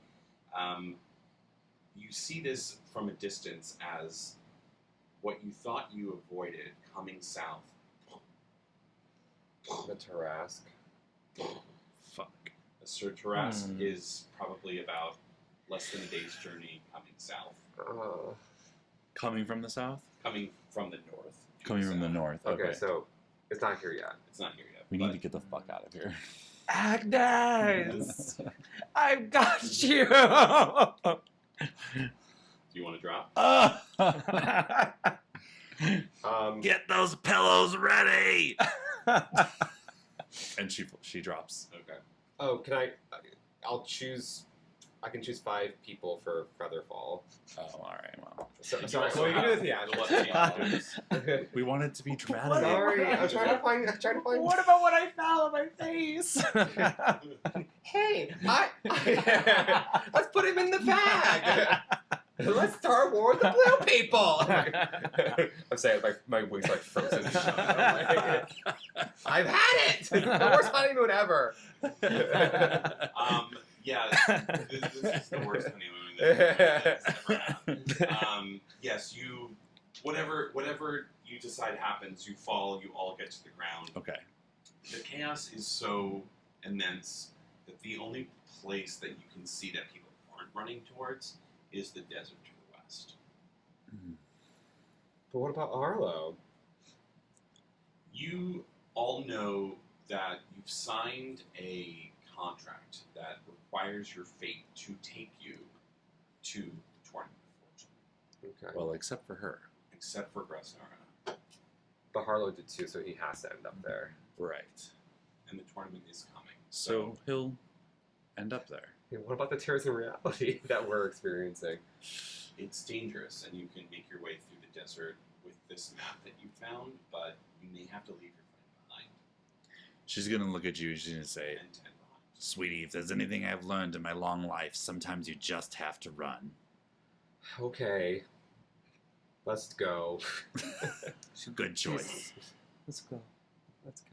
You see this from a distance as what you thought you avoided coming south. The Tarask. Fuck. Sir Tarask is probably about less than a day's journey coming south. Coming from the south? Coming from the north. to Coming from the south. north. Okay, so it's not here yet. It's not here yet. We but need to get the fuck out of here. Agnes! I've got you! Do you want to drop? Get those pillows ready! And she drops. Okay. Oh, can I can choose 5 people for Featherfall. Oh, alright, well. Sorry, also well, you can do have the theatrical. the We want it to be What? dramatic. Sorry, I'm trying to find. What about what I found on my face? Hey, let's put him in the bag. Let's Star Wars the blue people. I'm saying my wings like frozen shut. I've had it. The worst honeymoon ever. Yeah, this is the worst honeymoon that you've ever had. Yes, whatever you decide happens, you fall, you all get to the ground. Okay. The chaos is so immense that the only place that you can see that people aren't running towards is the desert to the west. But what about Arlo? You all know that you've signed a contract that requires your fate to take you to the Tournament of Fortune, Okay. Well, except for her. except for Gresnara. But Harlow did too, so he has to end up there. Right. And the tournament is coming. So he'll end up there. Hey, what about the tears in reality that we're experiencing? It's dangerous, and you can make your way through the desert with this map that you found, but you may have to leave your friend behind. She's gonna look at you. She's gonna say, And 10 behind. Sweetie, if there's anything I've learned in my long life, sometimes you just have to run. Okay. Let's go. Good choice. Let's go. Let's go.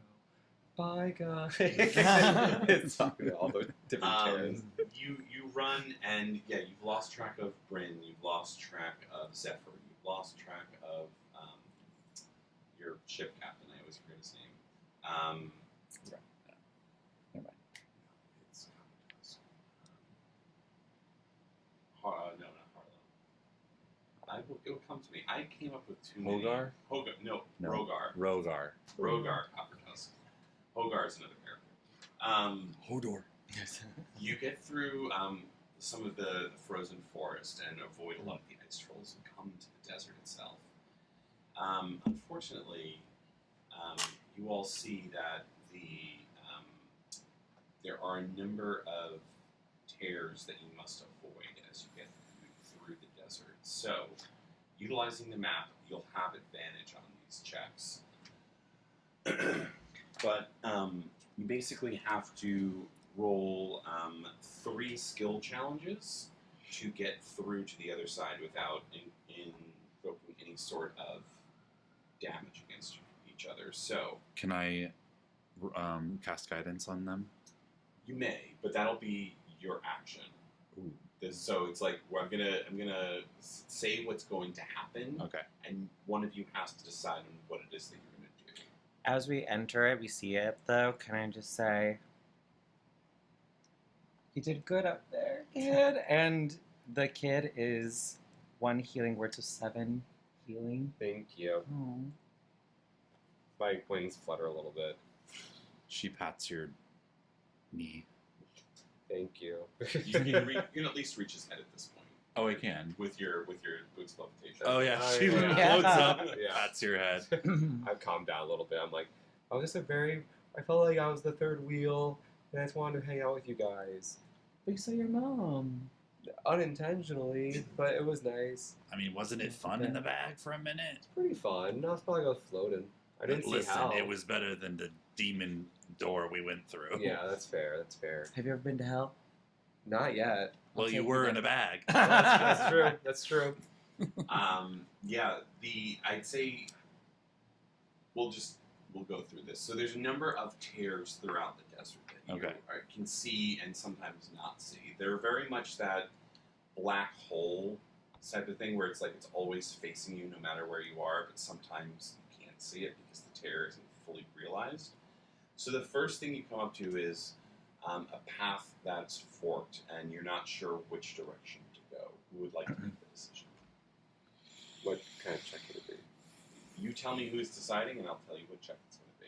Bye, guys. It's talking to all the different tears. You run, and yeah, you've lost track of Bryn, you've lost track of Zephyr, you've lost track of your ship captain. I always forget his name. Never mind. It's no, not Harlow. It will come to me. I came up with too many. Hogar? No, No. Rogar. Rogar. Rogar Coppertusk. Hogar is another character. Hodor. You get through some of the frozen forest and avoid a lot of the ice trolls and come to the desert itself. Unfortunately, you all see that there are a number of tears that you must avoid as you get through the desert. So, utilizing the map, you'll have advantage on these checks. But you basically have to roll 3 skill challenges to get through to the other side without invoking any sort of damage against each other. So Can I cast guidance on them? you may, but that'll be your action. Ooh. So it's like, well, I'm gonna say what's going to happen, Okay. and one of you has to decide on what it is that you're gonna do. As we enter it, we see it, though. Can I just say, you did good up there, kid. And the kid is 1 healing word to 7 healing. Thank you. Oh. My wings flutter a little bit. She pats your knee. Thank you. You can at least reach his head at this point Oh, I can. with your boots of levitation. Oh yeah, Oh, she yeah. floats up, Yeah. pats your head. I've calmed down a little bit. I'm like, I felt like I was the third wheel, and I just wanted to hang out with you guys. But you saw your mom. Unintentionally, but it was nice. I mean, wasn't it fun in the bag for a minute? It's pretty fun. I was probably like I was floating. I didn't Listen, see how. it was better than the demon door we went through. Yeah, that's fair. That's fair. Have you ever been to hell? Not yet. Well, I'll you take were you in a there. bag. That's true. That's true. Yeah, I'd say we'll go through this. So there's a number of tears throughout the desert that you Okay. can see and sometimes not see. They're very much that black hole type of thing where it's like it's always facing you no matter where you are, but sometimes you can't see it because the tear isn't fully realized. So the first thing you come up to is a path that's forked, and you're not sure which direction to go. Who would like to make the decision? What kind of check would it be? You tell me who's deciding, and I'll tell you what check it's going to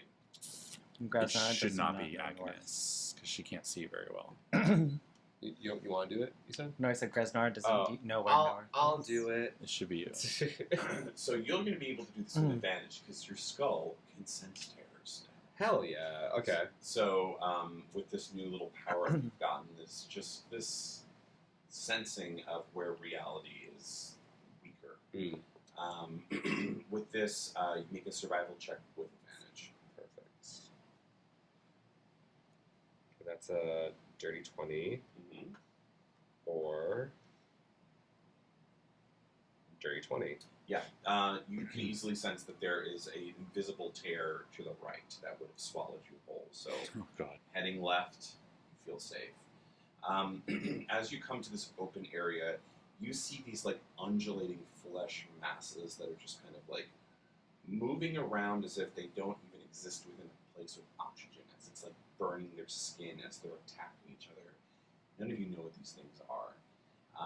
be. It Grasnara should does not be know north. Agnes because she can't see very well. You want to do it? You said. No, I said Grasnar doesn't Oh. know where north I'll is. do it. It should be you. So you're going to be able to do this with advantage because your skull can sense terrors now. Hell yeah. Okay. So with this new little power up you've gotten, this sensing of where reality is weaker. Mm. With this, you make a survival check with advantage. Perfect. That's a dirty 20 Mm-hmm. or dirty 20. Yeah, you can easily sense that there is an invisible tear to the right that would have swallowed you whole. So Oh God. heading left, you feel safe. As you come to this open area, you see these like undulating flesh masses that are just kind of like moving around as if they don't even exist within a place with oxygen, as it's like burning their skin as they're attacking each other. None of you know what these things are.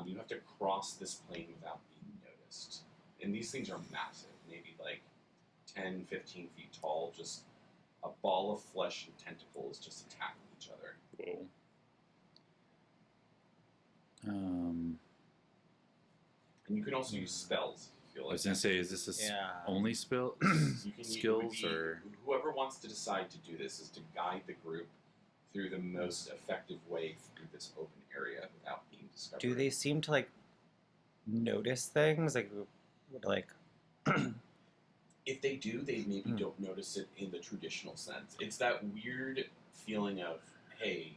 You have to cross this plane without being noticed. And these things are massive, maybe like 10, 15 feet tall, just a ball of flesh and tentacles just attacking each other. Whoa. And you can also use spells if you feel I like was gonna say, is this a Yeah. only spell You can it would skills be- or? whoever wants to decide to do this is to guide the group through the most effective way through this open area without being discovered. Do they seem to like notice things like If they do, they maybe Hmm. don't notice it in the traditional sense. It's that weird feeling of, hey,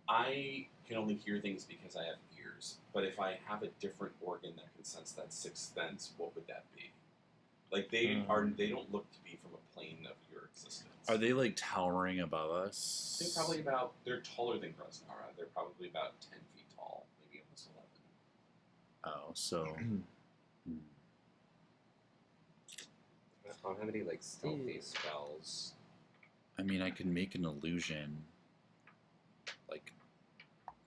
I can only hear things because I have ears, but if I have a different organ that can sense that sixth sense, what would that be? Like they don't look to be from a plane of your existence. Are they like towering above us? They're taller than Grasnara. They're probably about 10 feet tall, maybe almost 11. Oh, so. I don't have any like stealthy spells. I mean, I could make an illusion, like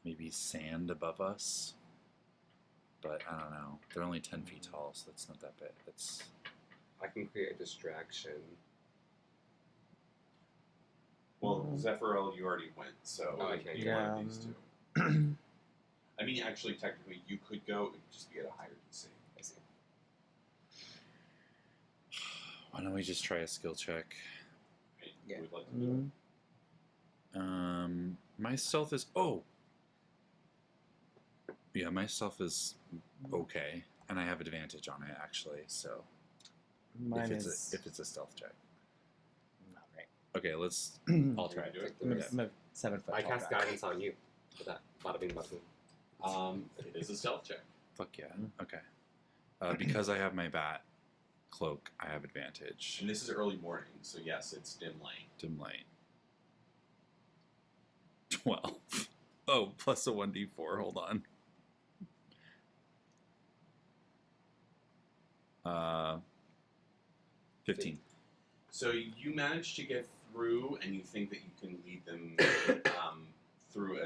maybe sand above us, but I don't know. They're only 10 feet tall, so that's not that big. That's I can create a distraction. Well, Zephyral, you already went, so Oh, I you can't can go. one of these two. I mean, actually, technically, you could go, it would just be at a higher DC. I see. why don't we just try a skill check? Right? Yeah. You would like to do My stealth is yeah, my stealth is okay, and I have advantage on it actually. So mine if is it's a stealth check, not right. okay, let's. I'll it. try You it. do it? I'm a, Yeah. I'm a 7 foot I tall cast guy. guidance on you for that. Bada bing, bada boom. It is a stealth check. Fuck yeah. Okay. Because I have my bat cloak, I have advantage. And this is early morning, so yes, it's dim light. Dim light. 12. Oh, plus a 1d4. Hold on. 15. So you manage to get through, and you think that you can lead them through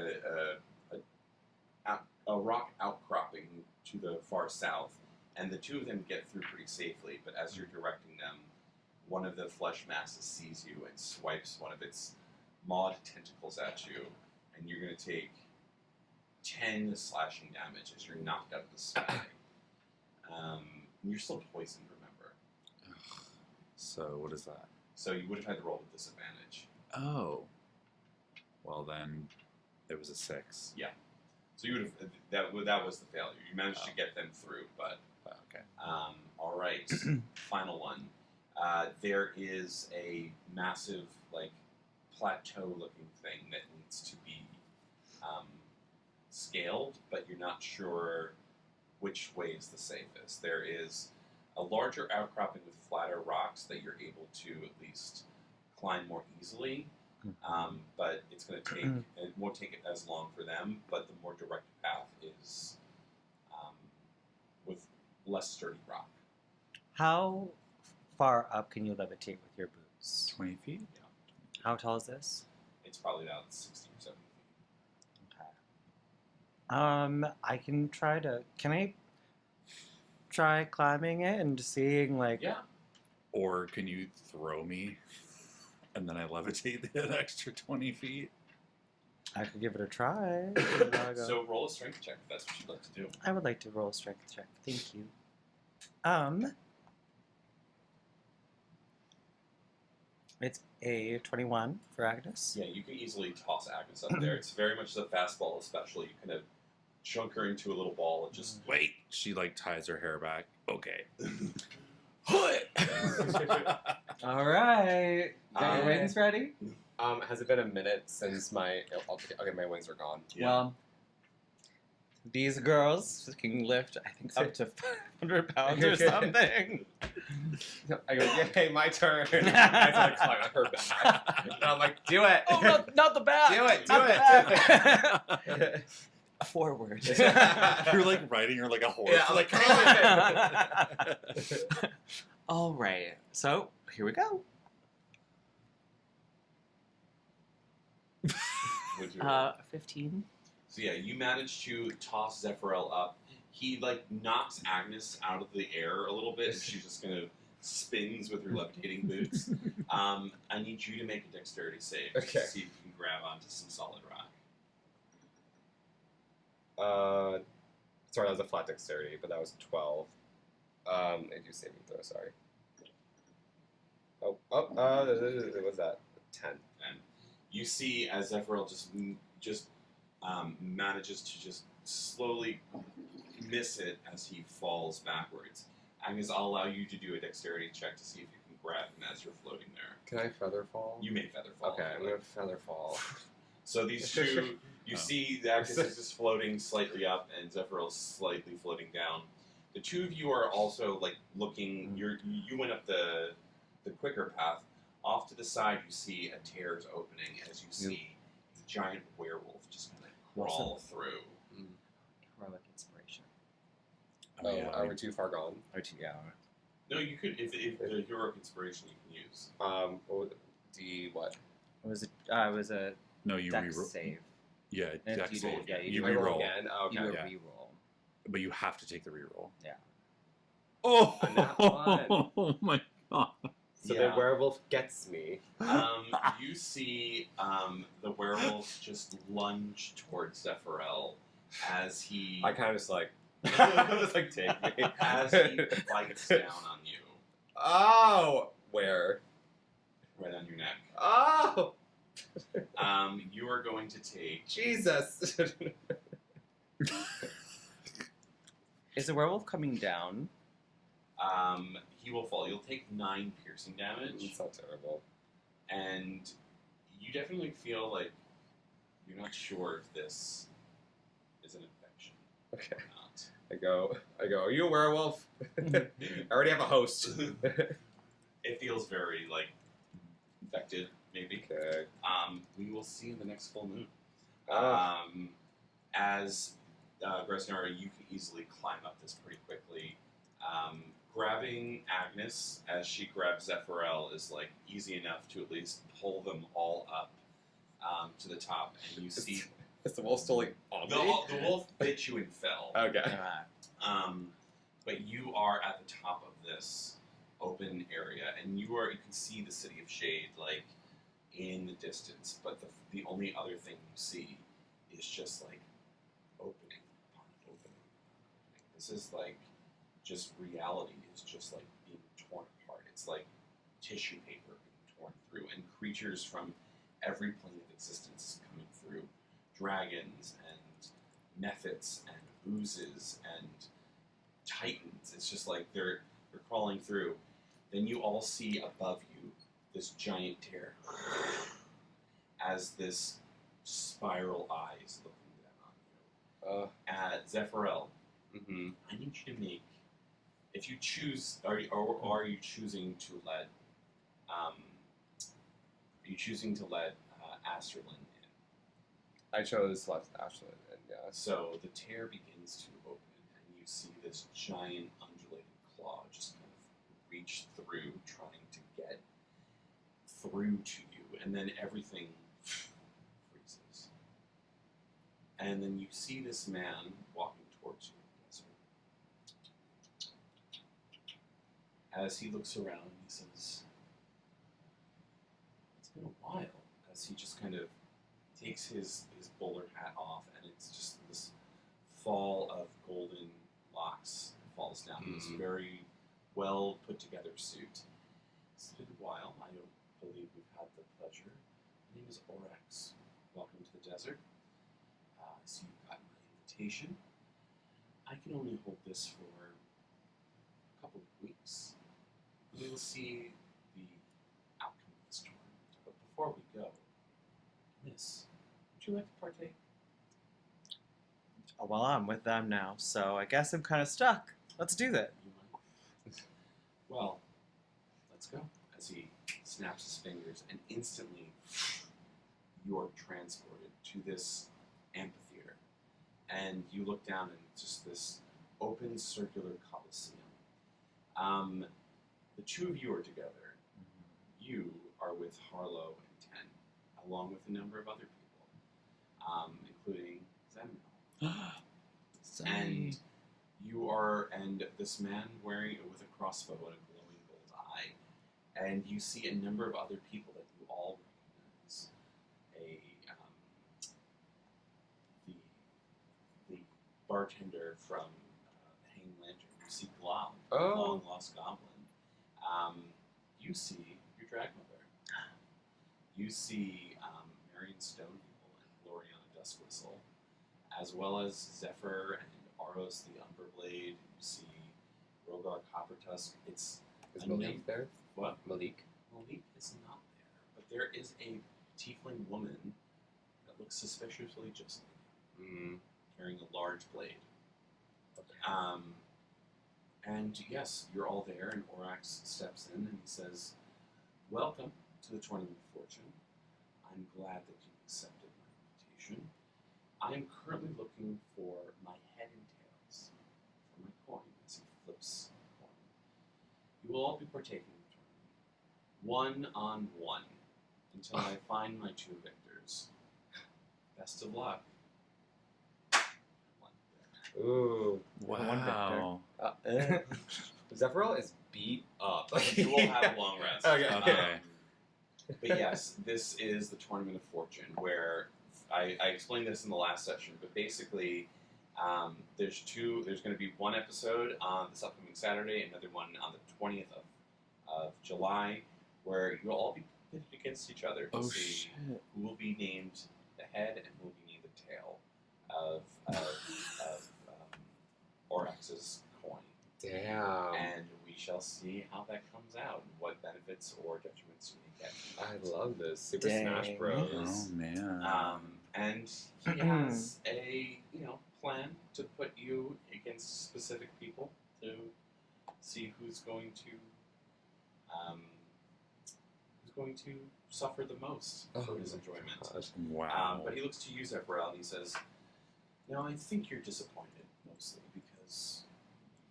a rock outcropping to the far south, and the two of them get through pretty safely. But as you're directing them, one of the flesh masses sees you and swipes one of its mauled tentacles at you, and you're going to take 10 slashing damage as you're knocked out of the sky. And you're still poisoned, remember? So, what is that? So you would have had to roll with disadvantage. Oh. Well, then it was a 6. So you would have that was the failure. You managed to Oh. get them through, but Okay. all right. Final one. There is a massive like plateau-looking thing that needs to be scaled, but you're not sure which way is the safest. There is a larger outcropping with flatter rocks that you're able to at least climb more easily, but it's going to take, it won't take it as long for them, but the more direct path is with less sturdy rock. How far up can you levitate with your boots? 20 feet? Yeah. How tall is this? It's probably about 60 or 70 feet. Okay. I can try to. Can I try climbing it and seeing like? Yeah. Or can you throw me and then I levitate the extra 20 feet? I could give it a try. So roll a strength check if that's what you'd like to do. I would like to roll a strength check. Thank you. It's a 21 for Agnes. Yeah, you can easily toss Agnes up there. It's very much the fastball, especially. You kind of chunk her into a little ball and just Wait. She like ties her hair back. Okay. All right. Got your Uh, wings ready? Has it been a minute since my... Okay, my wings are gone. Yeah. Well, these girls can lift, I think, up to 500 pounds or something. I go, yay, my turn. I like climb on her back. And I'm like, do it. Oh, not the back. Do it, do Not it, the back. Forward. You're like riding her like a horse. Yeah, I'm like, All right. So, here we go. with your 15. So yeah, you manage to toss Zephyriel up. He like knocks Agnes out of the air a little bit, and she just kind of spins with her levitating boots. I need you to make a dexterity save just to Okay. see if you can grab onto some solid rock. Sorry, that was a flat dexterity, but that was 12. I do saving throw, sorry. What was that? 10. And you see as Zephyriel just manages to just slowly miss it as he falls backwards. Agnes, I'll allow you to do a dexterity check to see if you can grab him as you're floating there. Can I feather fall? You may feather fall. Okay, I'm gonna feather fall. So these two, you see Agnes is just floating slightly up and Zephyriel's slightly floating down. The two of you are also like looking. You went up the quicker path. Off to the side, you see a tears opening as you see a giant werewolf just kind of crawl through. Heroic inspiration. Are we too far gone? Or 2 hour. No, you could if the heroic inspiration you can use. What? It was a No, you dex reroll. save. Yeah, And dex you save. did- yeah, you you I roll reroll. again? Oh, okay. You would Yeah. reroll. But you have to take the reroll. Yeah. Oh, A nat one. oh my god. So Yeah. the werewolf gets me. You see the werewolf just lunge towards Zephyriel as he I kind of just like, just like take me. as he bites down on you, Oh! Where? right on your neck. Oh! You are going to take. Jesus! Is the werewolf coming down? He will fall. You'll take 9 piercing damage, It's not terrible. and you definitely feel like you're not sure if this is an infection Okay. or not. I go, are you a werewolf? I already have a host. It feels very like infected, maybe. Okay. We will see in the next full moon. Ah. As Gresnara, you can easily climb up this pretty quickly. Grabbing Agnes as she grabs Zephyriel is like easy enough to at least pull them all up to the top, and you see Is the wolf still like on the me? wolf bit you and fell. Okay. But you are at the top of this open area, and you can see the city of Shade like in the distance. But the only other thing you see is just like opening upon opening. This is like just reality is just like being torn apart. It's like tissue paper being torn through, and creatures from every plane of existence coming through. Dragons and mephits and oozes and titans. It's just like they're crawling through. Then you all see above you this giant tear. as this spiral eye is looking down on you. Uh, Zephyr, mm-hmm. I need you to make, if you choose, are you choosing to let, Asterlin in? I chose left Ashland, and yeah. So the tear begins to open, and you see this giant undulating claw just kind of reach through, trying to get through to you, and then everything freezes. And then you see this man walking towards you in the desert. As he looks around, he says, "It's been a while." As he just kind of takes his bowler hat off, and it's just this fall of golden locks falls down. This very well put together suit. It's been a while. I don't believe we've had the pleasure. My name is Orax. Welcome to the desert. I see you've got my invitation. I can only hold this for a couple of weeks. We will see the outcome of the storm. But before we go, Miss, would you like to partake? Oh, well, I'm with them now, so I guess I'm kind of stuck. Let's do that. You might. Well, let's go. As he snaps his fingers, and instantly you're transported to this amphitheater. And you look down, and it's just this open circular coliseum. The two of you are together. You are with Harlow and Ten, along with a number of other people, including Zemno. And you are, and this man wearing it with a crossbow and a glowing gold eye, and you see a number of other people that you all recognize. The bartender from the Hanged Lantern. You see Glob, the long lost goblin. You see your drag mother. You see Marion Stonehill and Gloriana Duskwhistle, as well as Zephyr and Aros the Umberblade. You see Rogar Coppertusk. Is Malik there? What? Malik is not there, but there is a tiefling woman that looks suspiciously just like him, carrying a large blade. Okay. And yes, you're all there, and Orax steps in and he says, "Welcome to the Tournament of Fortune. I'm glad that you accepted my invitation. I am currently looking for my head and tails for my coin," as he flips the coin. "You will all be partaking in the tournament, 1-on-1, until I find my two victors. Best of luck." Ooh. Wow. Zephyr is beat up. You will have a long rest. Okay. But yes, this is the Tournament of Fortune, where I explained this in the last session, but basically there's going to be one episode on this upcoming Saturday, another one on the 20th of July, where you'll all be pitted against each other to see who will be named the head and who will be named the tail of Orax's coin. Damn. And we shall see how that comes out and what benefits or detriments you may get. I love this. Super Dang. Smash Bros. Oh man. And he has a plan to put you against specific people to see who's going to suffer the most for his enjoyment. God. Wow. But he looks to you, Zephyr, and he says, "Now I think you're disappointed mostly because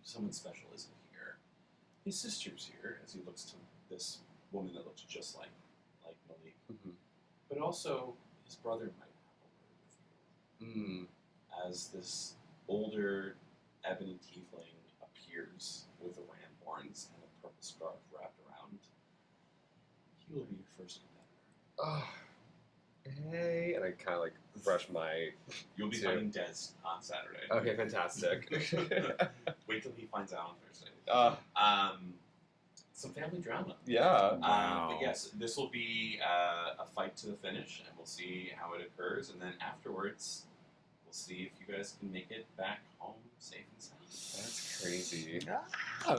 someone special isn't here. His sister's here," as he looks to this woman that looks just like Malik. Mm-hmm. But also, his brother might have a word with you. As this older ebony tiefling appears with the ram horns and a purple scarf wrapped around, he will be your first competitor. Hey, and I kind of brush my. You'll be fighting Dez on Saturday. Okay, fantastic. Wait till he finds out on Thursday. Some family drama. Yeah. Wow. But yes, this will be a fight to the finish, and we'll see how it occurs. And then afterwards, we'll see if you guys can make it back home safe and sound. That's crazy.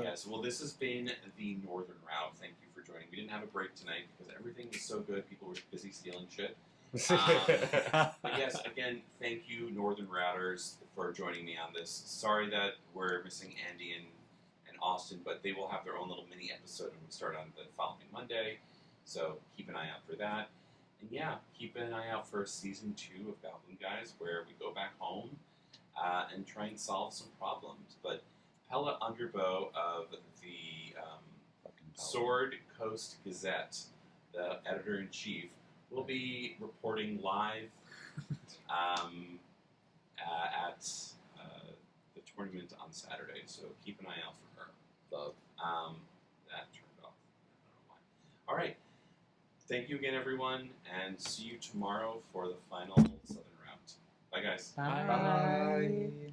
Yes, well, this has been the Northern Route. Thank you for joining. We didn't have a break tonight because everything was so good. People were busy stealing shit. But yes, again, thank you, Northern Routers, for joining me on this. Sorry that we're missing Andy and Austin, but they will have their own little mini episode when we start on the following Monday. So keep an eye out for that. And yeah, keep an eye out for season 2 of Goblin Guys, where we go back home and try and solve some problems. But Pella Underbow of the Sword Coast Gazette, the editor-in-chief, will be reporting live at the tournament on Saturday. So keep an eye out for her. Love. That turned off. I don't know why. All right. Thank you again, everyone, and see you tomorrow for the final Southern route. Bye, guys. Bye.